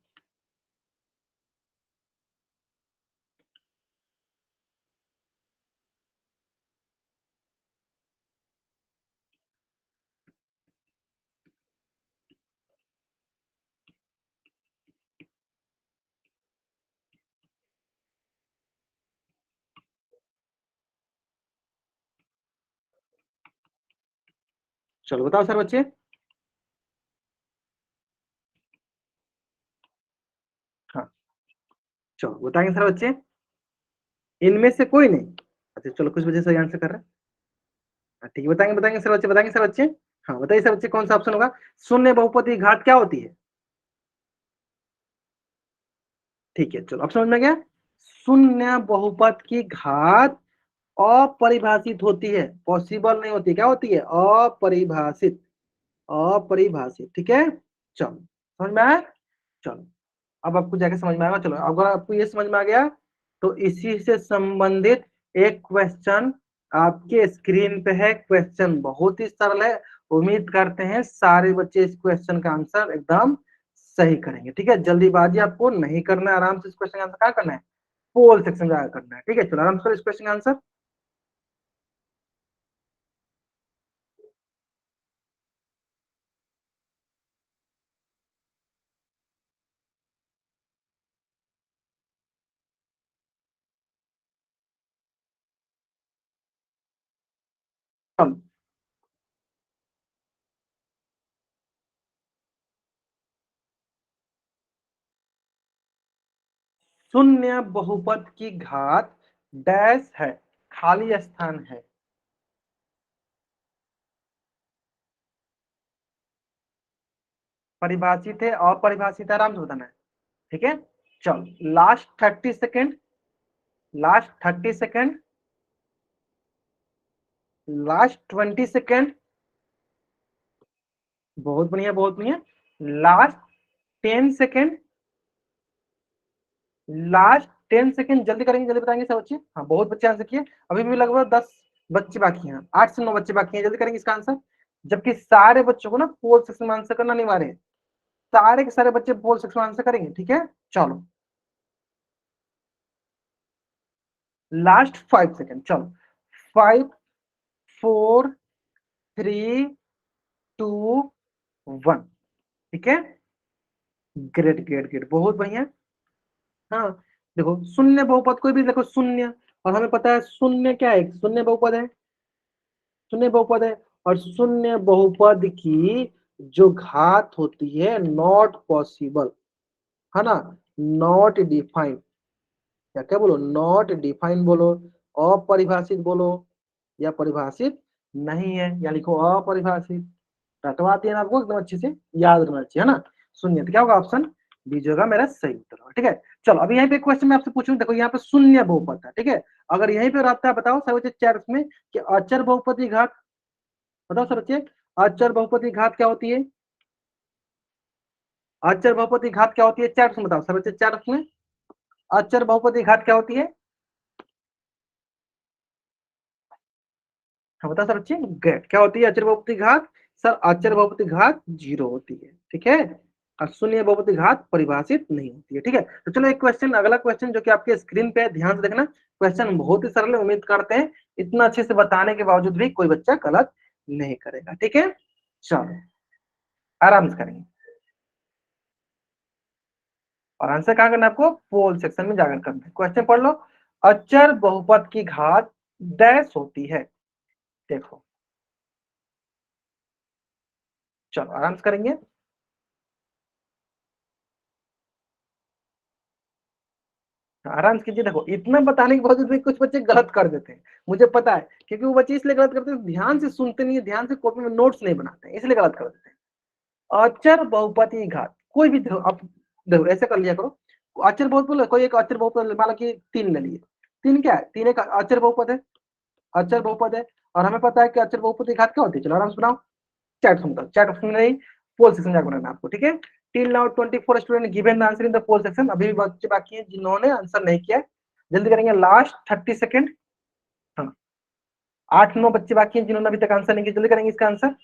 S1: चलो बताओ सर बच्चे। हाँ, चलो बताएंगे सर बच्चे। इनमें से कोई नहीं। अच्छा चलो, कुछ बच्चे सही आंसर कर रहे हैं। हाँ, ठीक है, बताएंगे बताएंगे सर बच्चे, बताएंगे सर बच्चे। हाँ बताइए सर बच्चे, कौन सा ऑप्शन होगा? शून्य बहुपद की घात क्या होती है? ठीक है, चलो अब समझ में गया। शून्य बहुपद की घात अपरिभाषित होती है, पॉसिबल नहीं होती, क्या होती है? अपरिभाषित, अपरिभाषित। ठीक है, चलो समझ में आया। चलो अब आपको जाके समझ में आएगा। चलो अगर आपको ये समझ में आ गया तो इसी से संबंधित एक क्वेश्चन आपके स्क्रीन पे है। क्वेश्चन बहुत ही सरल है, उम्मीद करते हैं सारे बच्चे इस क्वेश्चन का आंसर एकदम सही करेंगे। ठीक है, जल्दीबाजी आपको नहीं करना है, आराम से इस क्वेश्चन का आंसर क्या करना है? पोल सेक्शन में जाकर करना है। ठीक है, चलो आराम से करो इस क्वेश्चन का आंसर। शून्य बहुपद की घात डैश है, खाली स्थान है। परिभाषित है, अपरिभाषित है, आराम से बताना है। ठीक है, चलो last 30 second, last 30 second, last 20 second. बहुत बढ़िया, बहुत बढ़िया। लास्ट 10 सेकेंड, लास्ट 10 सेकेंड, जल्दी करेंगे, जल्दी बताएंगे सब बच्चे। हाँ बहुत बच्चे आंसर किए, अभी भी लगभग 10 बच्चे बाकी हैं, 8 से 9 बच्चे बाकी हैं, जल्दी करेंगे इसका आंसर। जबकि सारे बच्चों को ना पोल सेक्शन में आंसर करना अनिवार्य है, सारे के सारे बच्चे पोल सेक्शन में आंसर करेंगे। ठीक है, चलो लास्ट 5 सेकेंड, चलो 5, 4, 3, 2, 1। ठीक है, ग्रेट ग्रेट ग्रेट, बहुत बढ़िया। हाँ देखो, शून्य बहुपद कोई भी देखो शून्य, और हमें पता है शून्य क्या है? शून्य बहुपद है, शून्य बहुपद है। और शून्य बहुपद की जो घात होती है नॉट पॉसिबल, है ना, नॉट डिफाइंड, क्या क्या बोलो? नॉट डिफाइंड बोलो, अपरिभाषित बोलो, या परिभाषित नहीं है, या लिखो अपरिभाषित। रटवा दिया ना आपको, एकदम अच्छे से याद रखना चाहिए, है ना। शून्य, तो क्या होगा? ऑप्शन बी जो होगा मेरा सही उत्तर होगा। ठीक है, चलो अभी यहाँ पे क्वेश्चन मैं आपसे पूछूं, देखो यहाँ पे शून्य बहुपद है। ठीक है, अगर यहीं पे रहता है, बताओ सब बच्चे चैट में कि अचर बहुपद की घात, बताओ सब बच्चे, अचर बहुपद की घात क्या होती है? अचर बहुपद की घात क्या होती है? चैट में बताओ सब बच्चे, चैट में अचर बहुपद की घात क्या होती है? हाँ बताओ सर बच्चे, ग्रेट, क्या होती है अचर बहुपद की घात? सर अचर बहुपद की घात 0 होती है। ठीक है, और शून्य बहुपद की घात परिभाषित नहीं होती है। ठीक है, तो चलो एक क्वेश्चन, अगला क्वेश्चन जो कि आपके स्क्रीन पे है, ध्यान से देखना। क्वेश्चन बहुत ही सरल है, उम्मीद करते हैं इतना अच्छे से बताने के बावजूद भी कोई बच्चा गलत नहीं करेगा। ठीक है, चलो आराम से करेंगे, और आंसर कहाँ करना है आपको? पोल सेक्शन में जाकर करना है। क्वेश्चन पढ़ लो, अचर बहुपद की घात डैश होती है। देखो, चलो आराम से करेंगे। आराम से कीजिए। देखो इतना बताने के बावजूद भी कुछ बच्चे गलत कर देते हैं, मुझे पता है, क्योंकि वो बच्चे इसलिए गलत करते हैं, ध्यान से सुनते नहीं है, ध्यान से कॉपी में नोट्स नहीं बनाते हैं, इसलिए गलत कर देते हैं। अचर बहुपति घात, कोई भी आप देखो ऐसे कर लिया करो, अचर बहुपद, कोई एक अचर बहुपद मान लो कि 3 ले लिए, 3 क्या है, 3 एक अचर बहुपद है, अचर बहुपद है, और हमें पता है कि अचर बहुपद की घात क्या होती है। चलो आराम से बनाओ, चैट ऑप्शन, चैट ऑप्शन में नहीं, पोल सेक्शन जाकर बनाना आपको, ठीक है। Till now 24 student given the answer in the poll section, अभी भी बच्चे बाकी हैं जिन्होंने आंसर नहीं किया, जल्दी करेंगे, लास्ट 30 सेकंड। हाँ, 8-9 बच्चे बाकी हैं जिन्होंने अभी तक आंसर नहीं किया, जल्दी करेंगे इसका आंसर।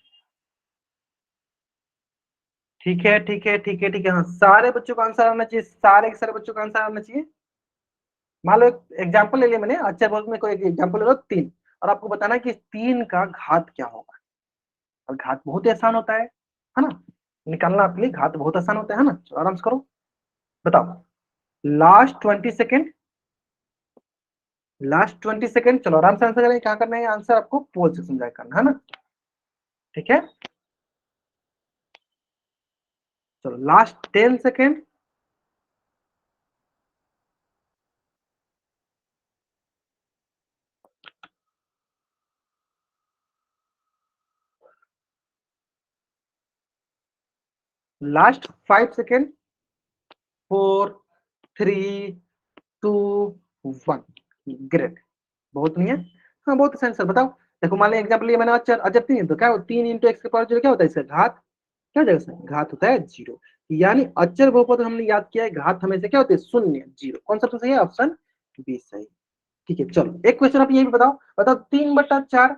S1: ठीक है ठीक है ठीक है ठीक है, हाँ सारे बच्चों का आंसर आना चाहिए, सारे के सारे बच्चों का आंसर आना चाहिए। मान लो एक एग्जाम्पल ले लिया मैंने, अच्छा बहुत में कोई एग्जाम्पल ले लो 3, और आपको बताना है कि 3 का घात क्या होगा, और घात बहुत ही आसान होता है ना, निकालना आपके लिए घात बहुत आसान होता है ना। चलो आराम से करो, बताओ, लास्ट 20 सेकेंड, लास्ट 20 सेकेंड, चलो आराम से आंसर करें, क्या करना है आंसर आपको पोल सेक्शन जाकर करना है ना, ठीक है। चलो last 10 second, last 5 second, 4, 3, 2, 1, great, बहुत नहीं है, हाँ बहुत आसान सर, बताओ। देखो मान लिया एग्जाम्पल ये मैंने अचर, अजब 3 तो क्या हो, 3 × x⁻0 क्या होता है, इसका घात क्या हो जाएगा, इसमें घात होता है 0, यानी अचर बहुपद हमने याद किया है, घात हमेशा क्या होते हैं, 0, 0, कौन सा सही है, ऑप्शन बी सही। ठीक है, चलो एक क्वेश्चन आप ये भी बताओ, बताओ 3/4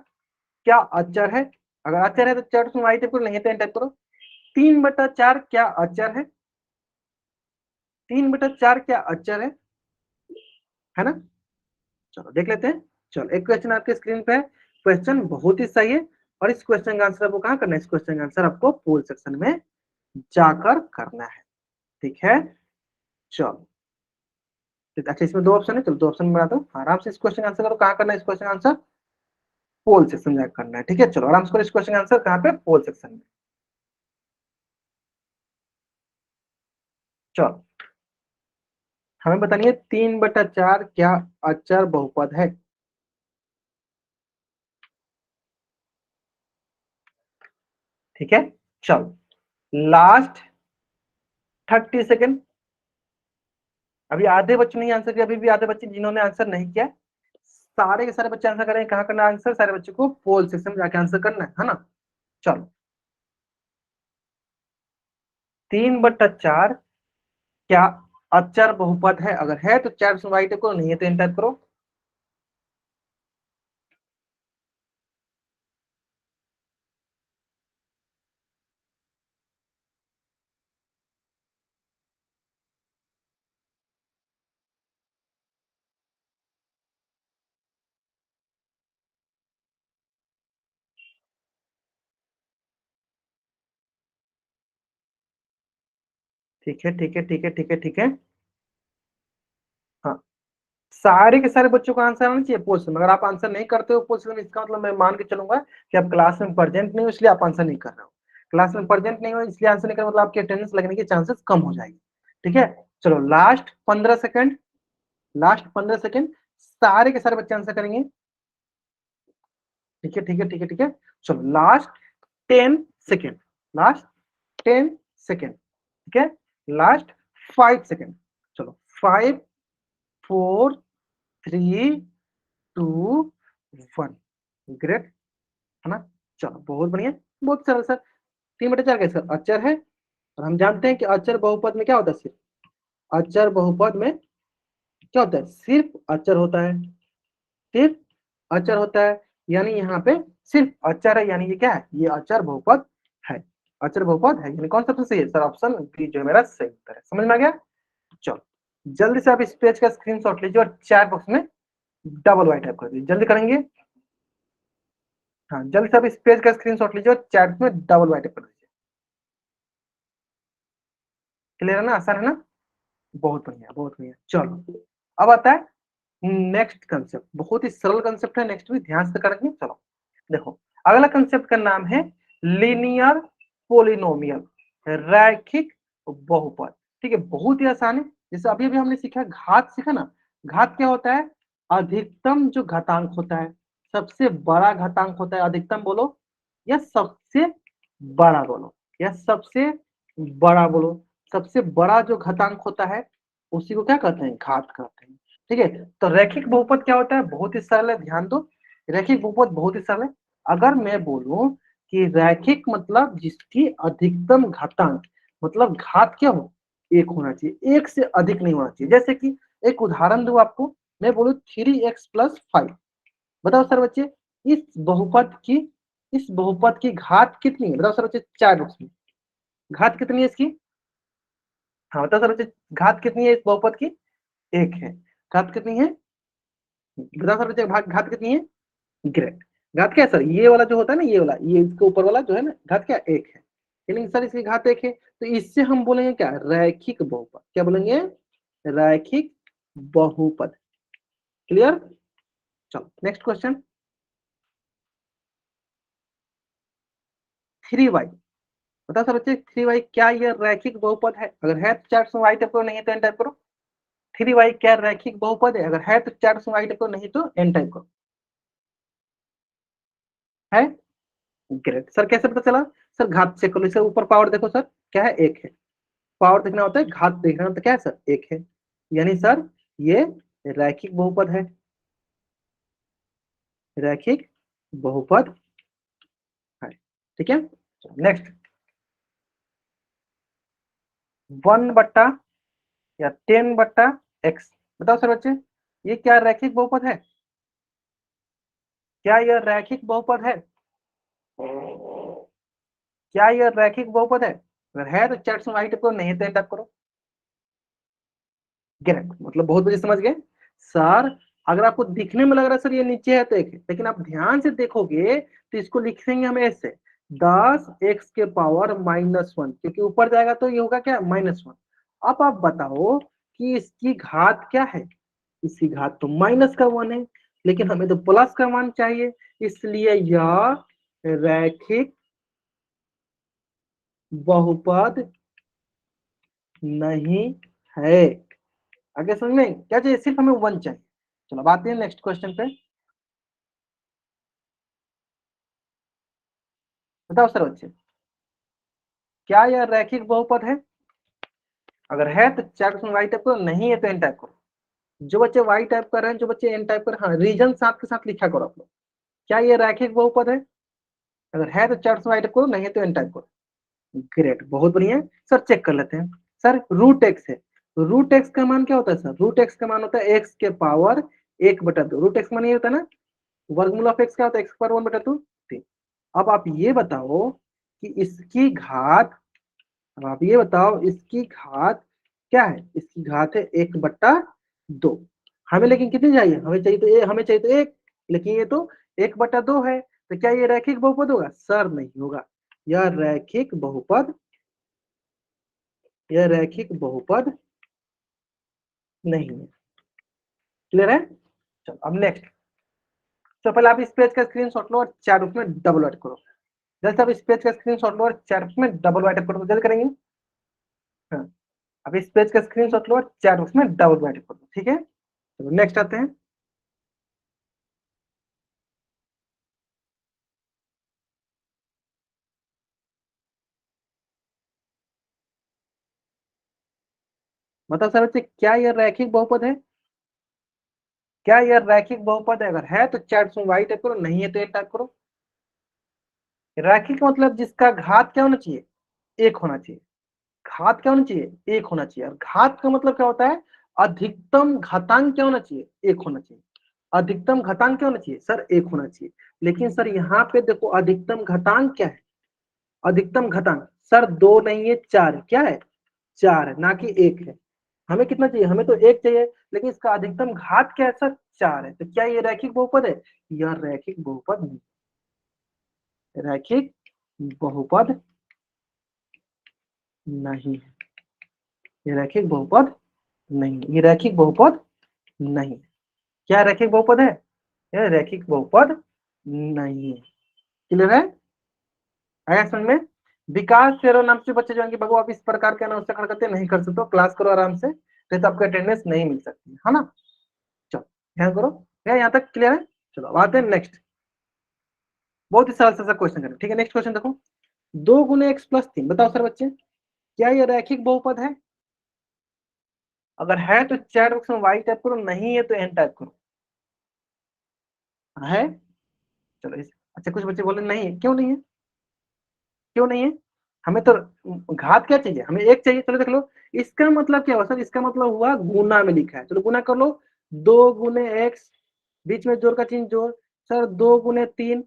S1: क्या अचर है, अगर अचर है तो चैट में आई टाइप करो, नहीं तो टाइप करो, 3/4 क्या अचर है, 3/4 क्या अचर है ना। चलो देख लेते हैं, चलो एक क्वेश्चन आपके स्क्रीन पे है, क्वेश्चन बहुत ही सही है, और इस क्वेश्चन का आंसर आपको कहाँ करना है, इस क्वेश्चन का आंसर आपको पोल सेक्शन में जाकर करना है, ठीक है। चलो अच्छा, इसमें 2 ऑप्शन है, चलो 2 ऑप्शन में बना दो, आराम से इस क्वेश्चन का आंसर करो, कहाँ करना है इस क्वेश्चन का आंसर, पोल सेक्शन जाकर करना है, ठीक है। चलो आराम से करो इस क्वेश्चन का आंसर कहाँ पे, पोल सेक्शन में। चलो हमें बतानी है 3/4 क्या अचर बहुपद है, ठीक है। चलो लास्ट 30 सेकेंड, अभी आधे बच्चे नहीं आंसर किया, अभी भी आधे बच्चे जिन्होंने आंसर नहीं किया, सारे के सारे बच्चे आंसर करेंगे, कहाँ करना है आंसर, सारे बच्चों को पोल सेक्शन में जाके आंसर करना है ना। चलो 3/4 क्या अचर बहुपद है, अगर है तो चैट में राइट करो, नहीं है तो एंटर टाइप करो। ठीक है ठीक है ठीक है ठीक है ठीक है, हाँ सारे के सारे बच्चों का आंसर आना चाहिए पोस्ट में, अगर आप आंसर नहीं करते हो पोस्ट में, इसका मतलब मैं मान के चलूंगा कि आप क्लास में प्रेजेंट नहीं हो, इसलिए आप आंसर नहीं कर रहे हो, क्लास में प्रेजेंट नहीं हो इसलिए आंसर नहीं कर, मतलब आपकी अटेंडेंस लगने के चांसेस कम हो जाएगी, ठीक है। चलो लास्ट 15 सेकंड, लास्ट 15 सेकंड, सारे के सारे बच्चे आंसर करेंगे, ठीक है ठीक है ठीक है ठीक है। चलो लास्ट 10 सेकेंड, लास्ट 10 सेकेंड, ठीक है, लास्ट 5 सेकेंड, चलो 5, 4, 3, 2, 1, ग्रेट, है ना। चलो बहुत बढ़िया, बहुत सरल सर, 3/4 कैसे अचर है, और हम जानते हैं कि अचर बहुपद में क्या होता है, सिर्फ अचर बहुपद में क्या होता है, सिर्फ अचर होता है, सिर्फ अचर होता है, यानी यहाँ पे सिर्फ अचर है, यानी ये क्या है, ये अचर बहुपद है, अचर बहुपद है, यानी कौन सा सही है सर, ऑप्शन बी जो है मेरा सही उत्तर है, समझ में आ गया। चलो जल्दी से आप इस पेज का स्क्रीनशॉट लीजिए और चैट बॉक्स में डबल वाई टाइप कर दीजिए, जल्दी करेंगे, हाँ जल्दी से आप इस पेज का स्क्रीनशॉट लीजिए और चैट में डबल वाई टाइप कर दीजिए, क्लियर है ना, आसान है ना, बहुत बढ़िया बहुत बढ़िया। चलो अब आता है नेक्स्ट कंसेप्ट, बहुत ही सरल कंसेप्ट है, नेक्स्ट भी ध्यान से करेंगे। चलो देखो अगला कंसेप्ट का नाम है लीनियर पोलिनोमियल, रैखिक बहुपद, ठीक है, बहुत ही आसान है, जैसे अभी अभी हमने सीखा घात सीखा ना, घात क्या होता है? अधिकतम जो घातांक होता है, सबसे बड़ा घातांक होता है अधिकतम बोलो, या सबसे बड़ा बोलो, या सबसे बड़ा बोलो। सबसे बड़ा जो घातांक होता है उसी को क्या कहते हैं? घात कहते हैं। ठीक है, तो रैखिक बहुपद क्या होता है? बहुत ही सरल है, ध्यान दो। रैखिक बहुपद बहुत ही सरल है। अगर मैं बोलूं कि रैखिक मतलब जिसकी अधिकतम घातांक, मतलब घात क्या हो? एक होना चाहिए, एक से अधिक नहीं होना चाहिए। जैसे कि एक उदाहरण दूं आपको, मैं बोलूं 3x+5, बताओ सर बच्चे, इस बहुपद की इस बहुपद की घात कितनी है? बताओ सर बच्चे, 4 बॉक्स में घात कितनी है इसकी? हाँ बताओ सर बच्चे, घात कितनी है इस बहुपद की? एक है। घात कितनी है? बताओ सर बच्चे, घात कितनी है? ग्रेट। घात क्या है सर? ये वाला जो होता है ना, ये वाला, ये इसके ऊपर वाला जो है ना, घात क्या? एक है। लेकिन सर इसकी घात एक है, तो इससे हम बोलेंगे क्या? रैखिक बहुपद। क्या बोलेंगे? रैखिक बहुपद। क्लियर? चलो नेक्स्ट क्वेश्चन। 3y, बताओ सर बच्चे, 3y क्या ये रैखिक बहुपद है? अगर है तो चार्ट में y टाइप करो, नहीं तो n टाइप करो। 3y क्या रैखिक बहुपद है? अगर है तो चार्ट में y टाइप करो, नहीं तो n टाइप करो। है? ग्रेट। सर कैसे पता चला? सर घात से करो, इसे ऊपर पावर देखो सर, क्या है? एक है। पावर देखना होता है, घात देखना होता है, क्या है सर? एक है। यानी सर ये रैखिक बहुपद है, रैखिक बहुपद है। ठीक है, नेक्स्ट। 1/, या 10/x, बताओ सर बच्चे, ये क्या रैखिक बहुपद है? क्या यह रैखिक बहुपद है? क्या यह रैखिक बहुपद है? अगर है तो चैट में वाइट करो, नहीं तो टाइप करो। ग्रेट, मतलब बहुत बजे समझ गए सर। अगर आपको दिखने में लग रहा है सर ये नीचे है तो एक है, लेकिन आप ध्यान से देखोगे तो इसको लिखेंगे हम ऐसे, 10x⁻⁻1, क्योंकि ऊपर जाएगा तो ये होगा क्या? -1। अब आप बताओ कि इसकी घात क्या है? इसकी घात तो -1 है, लेकिन हमें तो प्लस का मान चाहिए, इसलिए यह रैखिक बहुपद नहीं है। आगे समझ में क्या चाहिए? सिर्फ हमें 1 चाहिए। चलो अब आते हैं नेक्स्ट क्वेश्चन पे। बताओ सर बच्चे, क्या यह रैखिक बहुपद है? अगर है तो चैट में वाई टाइप करो, नहीं है तो एन टाइप करो। जो बच्चे वाई टाइप कर रहे हैं, जो बच्चे एन टाइप कर रहे हैं, हाँ रीजन साथ के साथ लिखा करो आप लोग। क्या ये रैखिक बहुपद है? अगर है तो चैट में वाई टाइप करो, नहीं है तो एन टाइप करो। ग्रेट, बहुत बढ़िया। सर चेक कर लेते हैं। सर रूट एक्स है, रूट एक्स का मान क्या होता है? सर रूट एक्स का मान होता है एक्स के पावर 1/2। रूट एक्स मान ये होता है ना, वर्गमूल ऑफ एक्स क्या होता है? X power 1/2। अब आप ये बताओ कि इसकी घात, अब आप ये बताओ इसकी घात क्या है? इसकी घात है 1/2। हमें लेकिन कितनी चाहिए? हमें चाहिए तो एक, लेकिन ये तो 1/2 है, तो क्या ये रैखिक बहुपद होगा? सर नहीं होगा। यह रैखिक बहुपद, यह रैखिक बहुपद नहीं है। क्लियर है? चलो अब नेक्स्ट। तो पहले आप इस पेज का स्क्रीनशॉट लो और चार रूप में डबल ऐड करो। जैसे आप इस पेज का स्क्रीनशॉट लो और चार रूप में डबल ऐड करो, तो जल्द करेंगे। हाँ, अब इस पेज का स्क्रीनशॉट लो और चार रूप में डबल ऐड करो, ठीक है? चलो नेक्स्ट आते हैं। मतलब सर बच्चे, क्या यह रैखिक बहुपद है? क्या यह रैखिक बहुपद है? अगर है तो चैट में वाई टाइप करो, नहीं है तो एक टाइप करो। रैखिक मतलब जिसका घात क्या होना चाहिए? एक होना चाहिए। घात क्या होना चाहिए? एक होना चाहिए। और घात का मतलब क्या होता है? अधिकतम घातांक क्या होना चाहिए? एक होना चाहिए। अधिकतम घातांक क्या होना चाहिए? सर एक होना चाहिए। लेकिन सर यहाँ पे देखो, अधिकतम घातांक क्या है? अधिकतम घातांक सर दो नहीं है, चार है। क्या है? चार है, ना कि एक है। हमें कितना चाहिए? हमें तो एक चाहिए, लेकिन इसका अधिकतम घात क्या है सर? चार है। तो क्या ये रैखिक बहुपद है? यह रैखिक बहुपद नहीं। रैखिक बहुपद नहीं है। ये रैखिक बहुपद नहीं है। ये रैखिक बहुपद नहीं है। क्या रैखिक बहुपद है? यह रैखिक बहुपद नहीं है। क्लियर है? आया समझ में? विकास फेरो नाम से बच्चे जाएंगे, बाबू आप इस प्रकार के अनाउंस खड़ा करते नहीं कर सकते, क्लास करो आराम से, नहीं तो आपको अटेंडेंस नहीं मिल सकती है ना। ध्यान करो, क्या यहाँ तक क्लियर है? चलो अब आते हैं नेक्स्ट, बहुत ही सरल सा क्वेश्चन करें, ठीक है। नेक्स्ट क्वेश्चन देखो, 2 × x + 3, बताओ सर बच्चे क्या ये रैखिक बहुपद है? अगर है तो चैट बॉक्स में वाई टाइप करो, नहीं है तो एन टाइप करो। है? चलो अच्छा, कुछ बच्चे बोले नहीं है, क्यों नहीं है? क्यों नहीं है? हमें तो घात क्या चाहिए, हमें एक चाहिए। चलो देख लो, इसका मतलब क्या हुआ सर? इसका मतलब हुआ गुना में लिखा है, चलो गुना कर लो। 2 × x, बीच में जोड़ का चिन्ह जोड़, सर 2 × 3,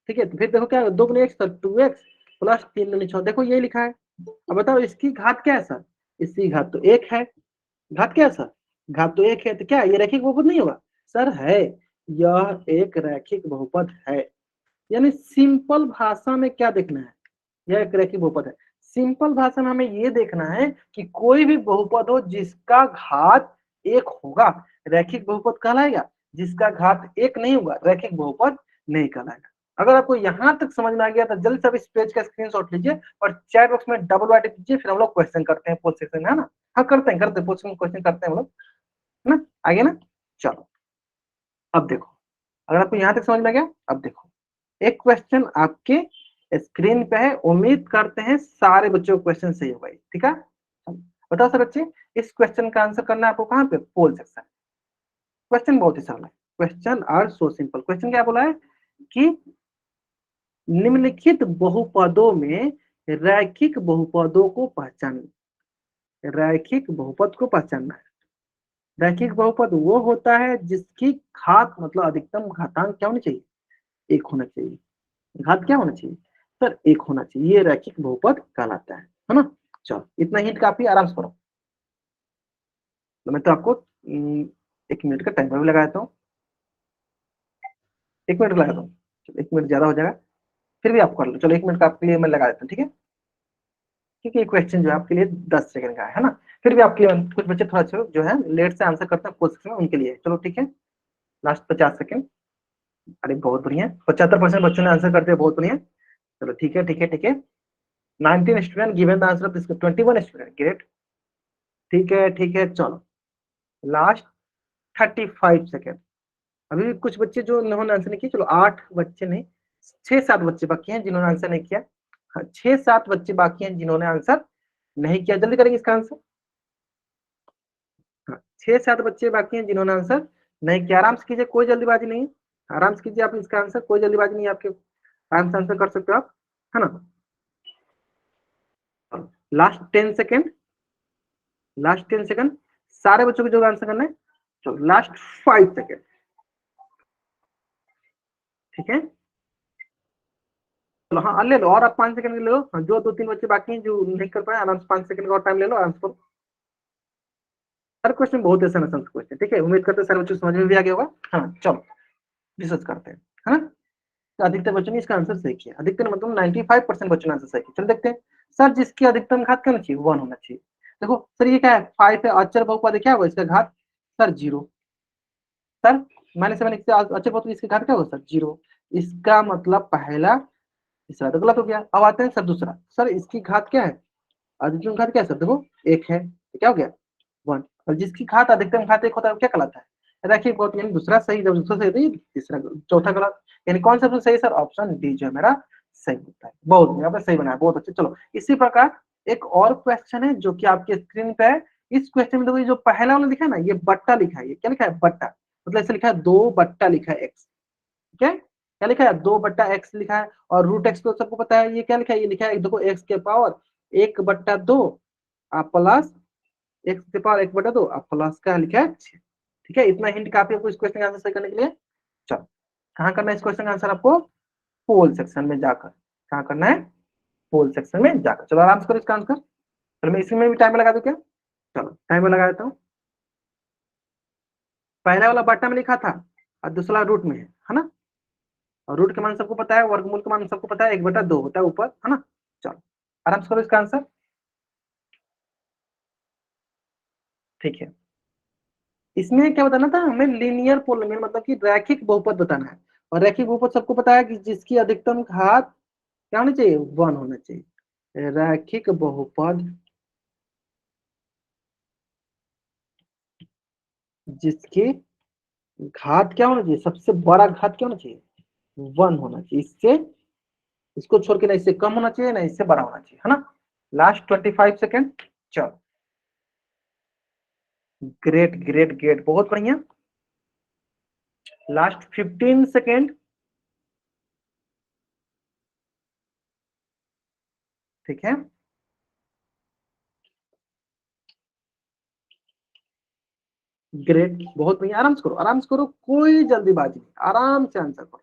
S1: ठीक है। तो फिर देखो क्या, 2 × x सर 2x प्लस 3 × 6, देखो यही लिखा है। अब बताओ इसकी घात क्या है सर? इसकी घात तो 1 है। घात क्या है सर? घात तो 1 है, तो क्या ये रैखिक बहुपद नहीं होगा? सर है, यह एक रैखिक बहुपद है। यानी सिंपल भाषा में क्या देखना है, यह एक रैखिक बहुपद है। सिंपल भाषा में हमें ये देखना है कि कोई भी बहुपद हो जिसका घात 1 होगा, रैखिक बहुपद कहलाएगा। जिसका घात 1 नहीं होगा, रैखिक बहुपद नहीं कहलाएगा। अगर आपको यहाँ तक समझ में आ गया तो जल्दी से इस पेज का स्क्रीनशॉट लीजिए और चैट बॉक्स में डबल वाइट दीजिए, फिर हम लोग क्वेश्चन करते हैं पोस्ट सेक्शन में, है ना? हाँ करते हैं पोस्ट क्वेश्चन करते हैं हम लोग, है ना? आगे ना, चलो अब देखो, अगर आपको यहाँ तक समझ में आ गया, अब देखो एक क्वेश्चन आपके स्क्रीन पे है, उम्मीद करते हैं सारे बच्चों को क्वेश्चन सही होगा, ठीक है। बताओ सर बच्चे, इस क्वेश्चन का आंसर करना है आपको कहाँ पे? पोल सेक्शन। क्वेश्चन बहुत ही सरल है, question are so simple. Question क्या बोला है कि निम्नलिखित बहुपदों में रैखिक बहुपदों को पहचानिए। रैखिक बहुपद को पहचानना है। रैखिक बहुपद वो होता है जिसकी घात मतलब अधिकतम घातांक क्या होनी चाहिए? 1 होना चाहिए। घात क्या होना चाहिए सर? 1 होना चाहिए, ये रैखिक बहुपद कहलाता है ना? चलो इतना हिंट काफी, आराम से करो। तो मैं तो आपको 1 मिनट का टाइमर भी लगा देता हूँ, 1 मिनट लगा दूँ, 1 मिनट ज्यादा हो जाएगा, फिर भी आप कर लो। चलो 1 मिनट का आपके लिए मैं लगा देता हूँ, ठीक है, क्योंकि ये क्वेश्चन जो है आपके लिए 10 सेकंड का है ना। फिर भी आपके कुछ बच्चे थोड़ा सा जो है लेट से आंसर करते हैं कोशिश में, उनके लिए चलो ठीक है, लास्ट 50 सेकंड। अरे बहुत बढ़िया, 75% बच्चों ने आंसर करते हैं, बहुत बढ़िया। चलो ठीक है, ठीक है, ठीक है। 19 student given the answer of this, 21 student, great. ठीक है, ठीक है, चलो लास्ट 35 सेकेंड। अभी भी कुछ बच्चे जो उन्होंने आंसर नहीं किया, चलो 8 बच्चे नहीं, 6-7 बच्चे बाकी हैं जिन्होंने आंसर नहीं किया। हाँ 6-7 बच्चे बाकी हैं जिन्होंने आंसर नहीं किया, जल्दी करेंगे इसका आंसर। हाँ 6-7 बच्चे बाकी हैं जिन्होंने आंसर नहीं किया, आराम से कीजिए, कोई जल्दीबाजी नहीं है, आराम से कीजिए आप इसका आंसर, कोई जल्दीबाजी नहीं है आपके, आराम से आंसर कर सकते हो आप, है ना? लास्ट 10 सेकेंड, लास्ट 10 सेकेंड, सारे बच्चों को जो आंसर करना है। चलो लास्ट 5 सेकेंड, ठीक है। चलो हाँ ले लो, और आप 5 सेकंड ले लो। हाँ, जो 2-3 बच्चे बाकी हैं जो नहीं कर पाए, आराम से 5 सेकंड का और टाइम ले लो, आराम से करो। हर क्वेश्चन बहुत आसान आसान क्वेश्चन, ठीक है, उम्मीद करते हैं सारे बच्चों को समझ में भी आ गया होगा। हाँ चलो रिसर्च करते हैं, है ना? तो अधिकतर बच्चों ने इसका आंसर सही किया, अधिकतर मतलब 95% बच्चों ने आंसर सही किया। चलो देखते हैं सर, जिसकी अधिकतम घात क्या होना चाहिए? 1 होना चाहिए। देखो सर ये क्या है? 5 है, अचर बहुपद है, क्या होगा इसका घात? सर 0। सर -7 अचर बहुपद, इसका घात क्या होगा? सर 0। इसका मतलब पहला, तीसरा तो गलत हो गया। अब आते हैं सर दूसरा, सर इसकी घात क्या है? अधिकतम घात क्या है सर? देखो 1 है, तो क्या हो गया? 1। और जिसकी घात अधिकतम घात 1 होता है वो क्या कहलाता है? रैखिक बहुपद। यानी दूसरा सही, जब दूसरा सही होता है, तीसरा चौथा गलत। यानी कौन सा सही सर? ऑप्शन डी जो है मेरा सही होता है। बहुत यहाँ पे सही बनाया, बहुत अच्छा। चलो इसी प्रकार एक और क्वेश्चन है जो कि आपके स्क्रीन पे है। इस क्वेश्चन में देखो, ये जो पहला वाला लिखा है ना, ये बट्टा लिखा है, ये क्या लिखा है? बट्टा, मतलब ऐसे लिखा है 2 बट्टा लिखा है एक्स, ठीक है। क्या लिखा है? 2/x लिखा है, और रूट एक्स तो सबको पता है, ये क्या लिखा है? ये लिखा है देखो एक्स के पावर 1/2 प्लस एक्स के पावर 1/2 प्लस का लिखा है 6, ठीक है। इतना हिंट काफी आपको इस क्वेश्चन का आंसर सही करने के लिए। चलो कहाँ करना है इस क्वेश्चन का आंसर आपको? पोल सेक्शन में जाकर। कहाँ करना है? पोल सेक्शन में जाकर। चलो आराम से करो इसका आंसर। चलो मैं इसमें भी टाइम लगा दूं क्या? चलो टाइम लगा देता हूँ। पहला वाला बट्टा में लिखा था और दूसरा रूट में है ना? और रूट का मान सबको पता है, वर्गमूल का मान सबको पता है, 1/2 होता है ऊपर, है ना? चलो आराम से करो इसका आंसर, ठीक है। इसमें क्या बताना था हमें? लीनियर पोलिनोमियल, मतलब कि रैखिक बहुपद बताना है। और रैखिक बहुपद सबको पता है कि जिसकी अधिकतम घात क्या होनी चाहिए? 1 होना चाहिए। रैखिक बहुपद जिसकी घात क्या होना चाहिए, सबसे बड़ा घात क्या होना चाहिए, 1 होना चाहिए। इससे इसको छोड़ के ना इससे कम होना चाहिए ना इससे बड़ा होना चाहिए, है ना। Last 25 second. चलो, ग्रेट ग्रेट ग्रेट, बहुत बढ़िया। Last 15 second. ठीक है, ग्रेट, बहुत बढ़िया। आराम से करो, आराम से करो, कोई जल्दीबाजी नहीं, आराम से आंसर करो।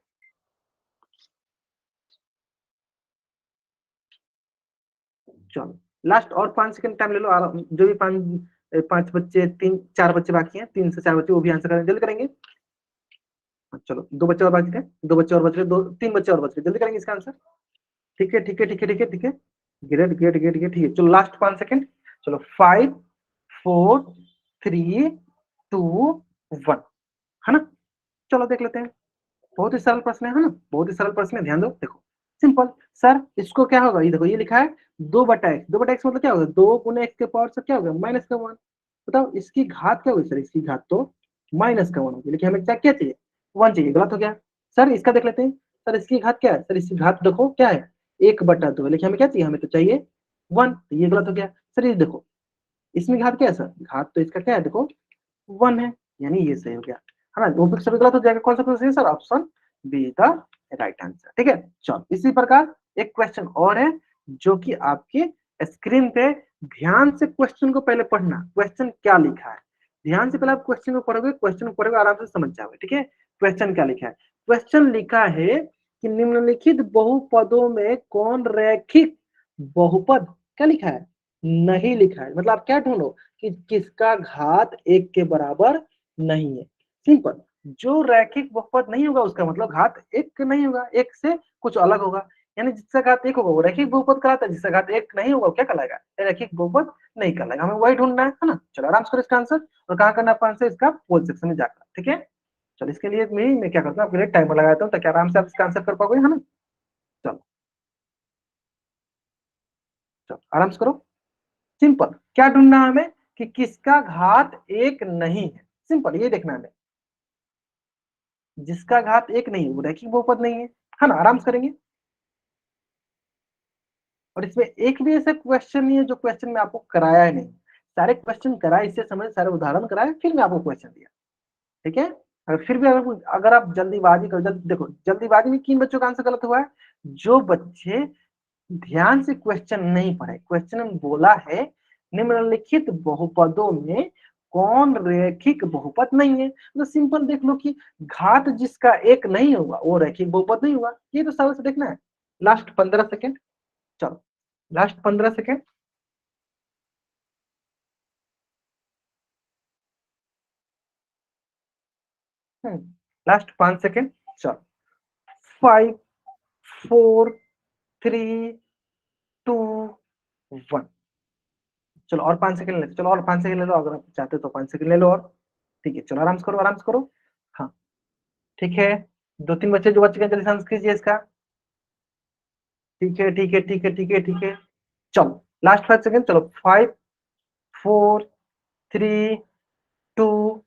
S1: चलो, लास्ट और 5 सेकंड टाइम ले लो। आराम, जो भी पांच बच्चे, 3 4 बच्चे बाकी हैं, 3 से 4 बच्चे, वो भी आंसर करेंगे, जल्दी करेंगे। हाँ, चलो, 2 बच्चे और बाकी थे, 2 बच्चे और बच रहे, 2 3 बच्चे और बच रहे, जल्दी करेंगे इसका आंसर। ठीक है ठीक है ठीक है ठीक है ठीक है, ग्रेट ग्रेट ग्रेट ग्रेट, ठीक है। चलो, लास्ट 5 सेकंड। चलो, 5 4 3 2 1, है ना। चलो देख लेते हैं। बहुत ही सरल प्रश्न है ना, बहुत ही सरल प्रश्न है, ध्यान दो। देखो, सिंपल। सर इसको क्या होगा, ये देखो, ये लिखा है 2/x। 2/x मतलब क्या होगा, 2 × x के पावर से क्या होगा, -1। बताओ इसकी घात क्या होगी, सर इसकी घात तो -1 होगी, लेकिन हमें क्या क्या चाहिए, 1 चाहिए, गलत हो गया। सर इसका देख लेते हैं। सर इसकी घात क्या है, सर इसकी घात देखो क्या है, 1/2 है, लेकिन हमें क्या चाहिए, हमें तो चाहिए 1, ये गलत हो गया। सर ये देखो, इसमें घात क्या है, सर घात तो इसका क्या है, देखो 1 है, यानी ये सही हो गया, है ना। वो सभी गलत हो जाएगा, कौन सा क्वेश्चन है sir, option be the right answer. ठीक है, चलो, इसी प्रकार एक क्वेश्चन और है, जो कि आपके स्क्रीन पे, ध्यान से क्वेश्चन को पहले पढ़ना, क्वेश्चन क्या लिखा है, ध्यान से पहले आप क्वेश्चन को पढ़ोगे, क्वेश्चन को पढ़ोगे, आराम से समझ जाओगे। ठीक है, क्वेश्चन क्या लिखा है, क्वेश्चन लिखा है कि निम्नलिखित बहुपदों में कौन रैखिक बहुपद, क्या लिखा है, नहीं लिखा है, मतलब आप क्या ढूंढो कि किसका घात 1 के बराबर नहीं है। सिंपल, जो रैखिक बहुपद नहीं होगा उसका मतलब घात 1 नहीं होगा, 1 से कुछ अलग होगा, यानी जिसका घात 1 होगा वो रैखिक बहुपद कहलाता है, जिसका घात 1 नहीं होगा वो क्या कहलाएगा, रैखिक बहुपद नहीं कहलाएगा। हमें वही ढूंढना है ना। चलो, आराम से करो इसका आंसर, और कहाँ करना है आंसर, इसका पोल सेक्शन में जाकर। ठीक है, चलो, इसके लिए मैं क्या करता हूँ, आपके लिए टाइमर लगा देता हूँ, ताकि आराम से आप इसका आंसर कर पाओगे, है ना। चलो, चलो आराम से करो। सिंपल, क्या ढूंढना है हमें, कि किसका घात 1 नहीं है, सिंपल ये देखना है हमें, जिसका घात 1 नहीं है वो रैखिक बहुपद नहीं है ना। आराम से करेंगे, और इसमें एक भी ऐसा क्वेश्चन नहीं है जो क्वेश्चन में आपको कराया है नहीं, सारे क्वेश्चन कराए, इससे समझ, सारे उदाहरण कराए, फिर मैं आपको क्वेश्चन दिया। ठीक है, और फिर भी अगर आप जल्दीबाजी कर, देखो, जल्दीबाजी में 3 बच्चों का आंसर गलत हुआ है, जो बच्चे ध्यान से क्वेश्चन नहीं पढ़े, क्वेश्चन में बोला है निम्नलिखित बहुपदों में कौन रैखिक बहुपद नहीं है, तो सिंपल देख लो कि घात जिसका 1 नहीं होगा वो रैखिक बहुपद नहीं होगा, ये तो सरल से देखना है। Last 15 second. चलो, लास्ट 15 सेकेंड। Last 5 second. चलो, 5 4 3 2 1। चलो, और 5 सेकेंड ले, चलो और 5 सेकेंड ले लो, अगर आप चाहते हो तो 5 सेकेंड ले लो और। ठीक है, चलो आराम से करो, आराम से करो। हाँ, ठीक है, 2 3 बच्चे जो बच्चे जल्दी आंसर कीजिए इसका। ठीक है ठीक है ठीक है ठीक है ठीक है, चलो, लास्ट 5 सेकेंड। चलो, 5 4 3 2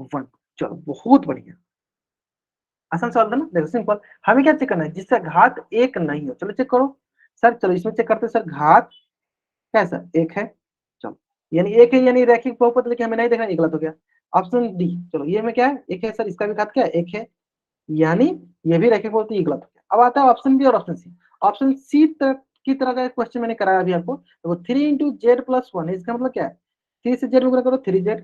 S1: 1। चलो, बहुत बढ़िया, आसान सवाल था ना। देखो, सिंपल, हमें क्या चेक करना है, जिसका घात 1 नहीं हो, चलो चेक करो। सर चलो, इसमें चेक करते हैं, सर घात क्या है, सर 1 है। चलो, यानी 1 है, यानी रैखिक बहुपद, लेकिन हमें नहीं देखना, ये गलत हो गया। ऑप्शन डी, चलो, ये में क्या है, 1 है, सर इसका भी घात क्या है, 1 है, यानी ये भी रैखिक बहुपद, ये गलत हो गया। अब आता है ऑप्शन बी और ऑप्शन सी। ऑप्शन सी की तरह का क्वेश्चन मैंने कराया अभी आपको, तो 3 × Z + 1 है, इसका मतलब क्या है, 3 से Z में गुणा करो, 3Z,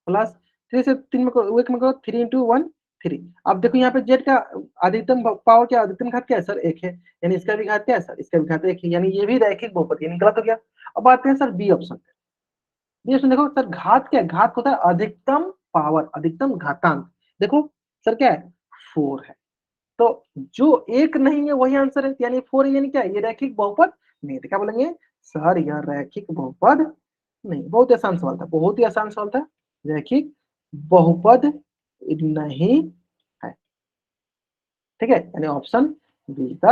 S1: प्लस 3 से 3 में करो, एक में करो, 3 × 1 3। अब देखो यहाँ पे जेड का अधिकतम पावर क्या, अधिकतम घात क्या है, सर 1 है, यानी इसका भी घात क्या है, सर इसका भी घात 1 है, यानी ये भी रैखिक बहुपद, यानी गलत हो गया। अब आते हैं सर बी ऑप्शन पे। बी ऑप्शन देखो, सर घात क्या है, घात होता है अधिकतम पावर, अधिकतम घातांक। देखो सर क्या है, 4 है, तो जो 1 नहीं है वही आंसर है, यानी 4 है, यानी क्या है, ये रैखिक बहुपद नहीं है। तो क्या बोलेंगे, सर यह रैखिक बहुपद नहीं। बहुत ही आसान सवाल था, बहुत ही आसान सवाल था, रैखिक बहुपद नहीं है। ठीक है, यानी option be the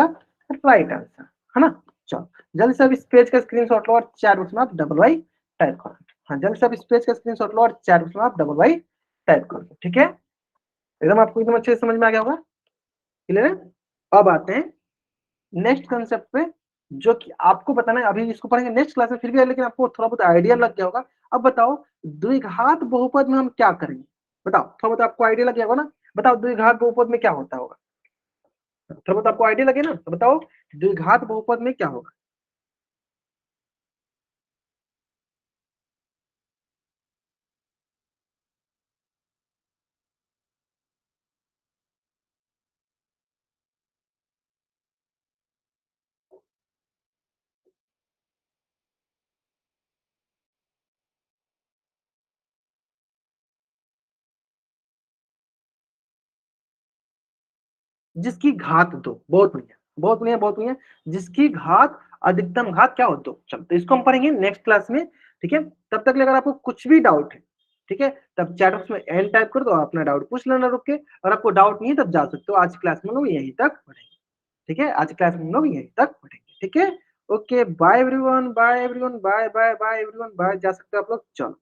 S1: right answer, है ना। चलो, जल्दी से अब इस पेज का स्क्रीनशॉट लो और चैट बॉक्स में आप डबल वाई टाइप करो। हाँ, जल्दी से अब इस पेज का स्क्रीनशॉट लो और चैट बॉक्स में आप डबल वाई टाइप कर दो। ठीक है, एकदम आपको एकदम अच्छे से समझ में आ गया होगा, क्लियर है। अब आते हैं नेक्स्ट कंसेप्ट पे, जो कि आपको बताना है, अभी इसको पढ़ेंगे नेक्स्ट क्लास में फिर भी, लेकिन आपको थोड़ा बहुत आइडिया लग गया होगा। अब बताओ द्विघात बहुपद में हम क्या करेंगे, बताओ थोड़ा बहुत आपको आइडिया लग गया होगा ना। बताओ द्विघात बहुपद में क्या होता होगा, थोड़ा बहुत आपको आइडिया लगे ना, तो बताओ द्विघात बहुपद में क्या होगा। जिसकी घात दो, बहुत बढ़िया बहुत बढ़िया बहुत बढ़िया, जिसकी घात अधिकतम घात क्या हो दो। चलो तो इसको हम पढ़ेंगे नेक्स्ट क्लास में, ठीक है। तब तक अगर आपको कुछ भी डाउट है, ठीक है, तब चैट बॉक्स में एन टाइप कर दो, अपना डाउट पूछ लेना रुक के, और आपको डाउट नहीं है तब जा सकते हो। आज क्लास में लोग यहीं तक पढ़ेंगे, ठीक है, आज क्लास में लोग यहीं तक पढ़ेंगे, ठीक है। Okay bye everyone, bye everyone, bye bye bye everyone, bye, जा सकते हो आप लोग, चलो।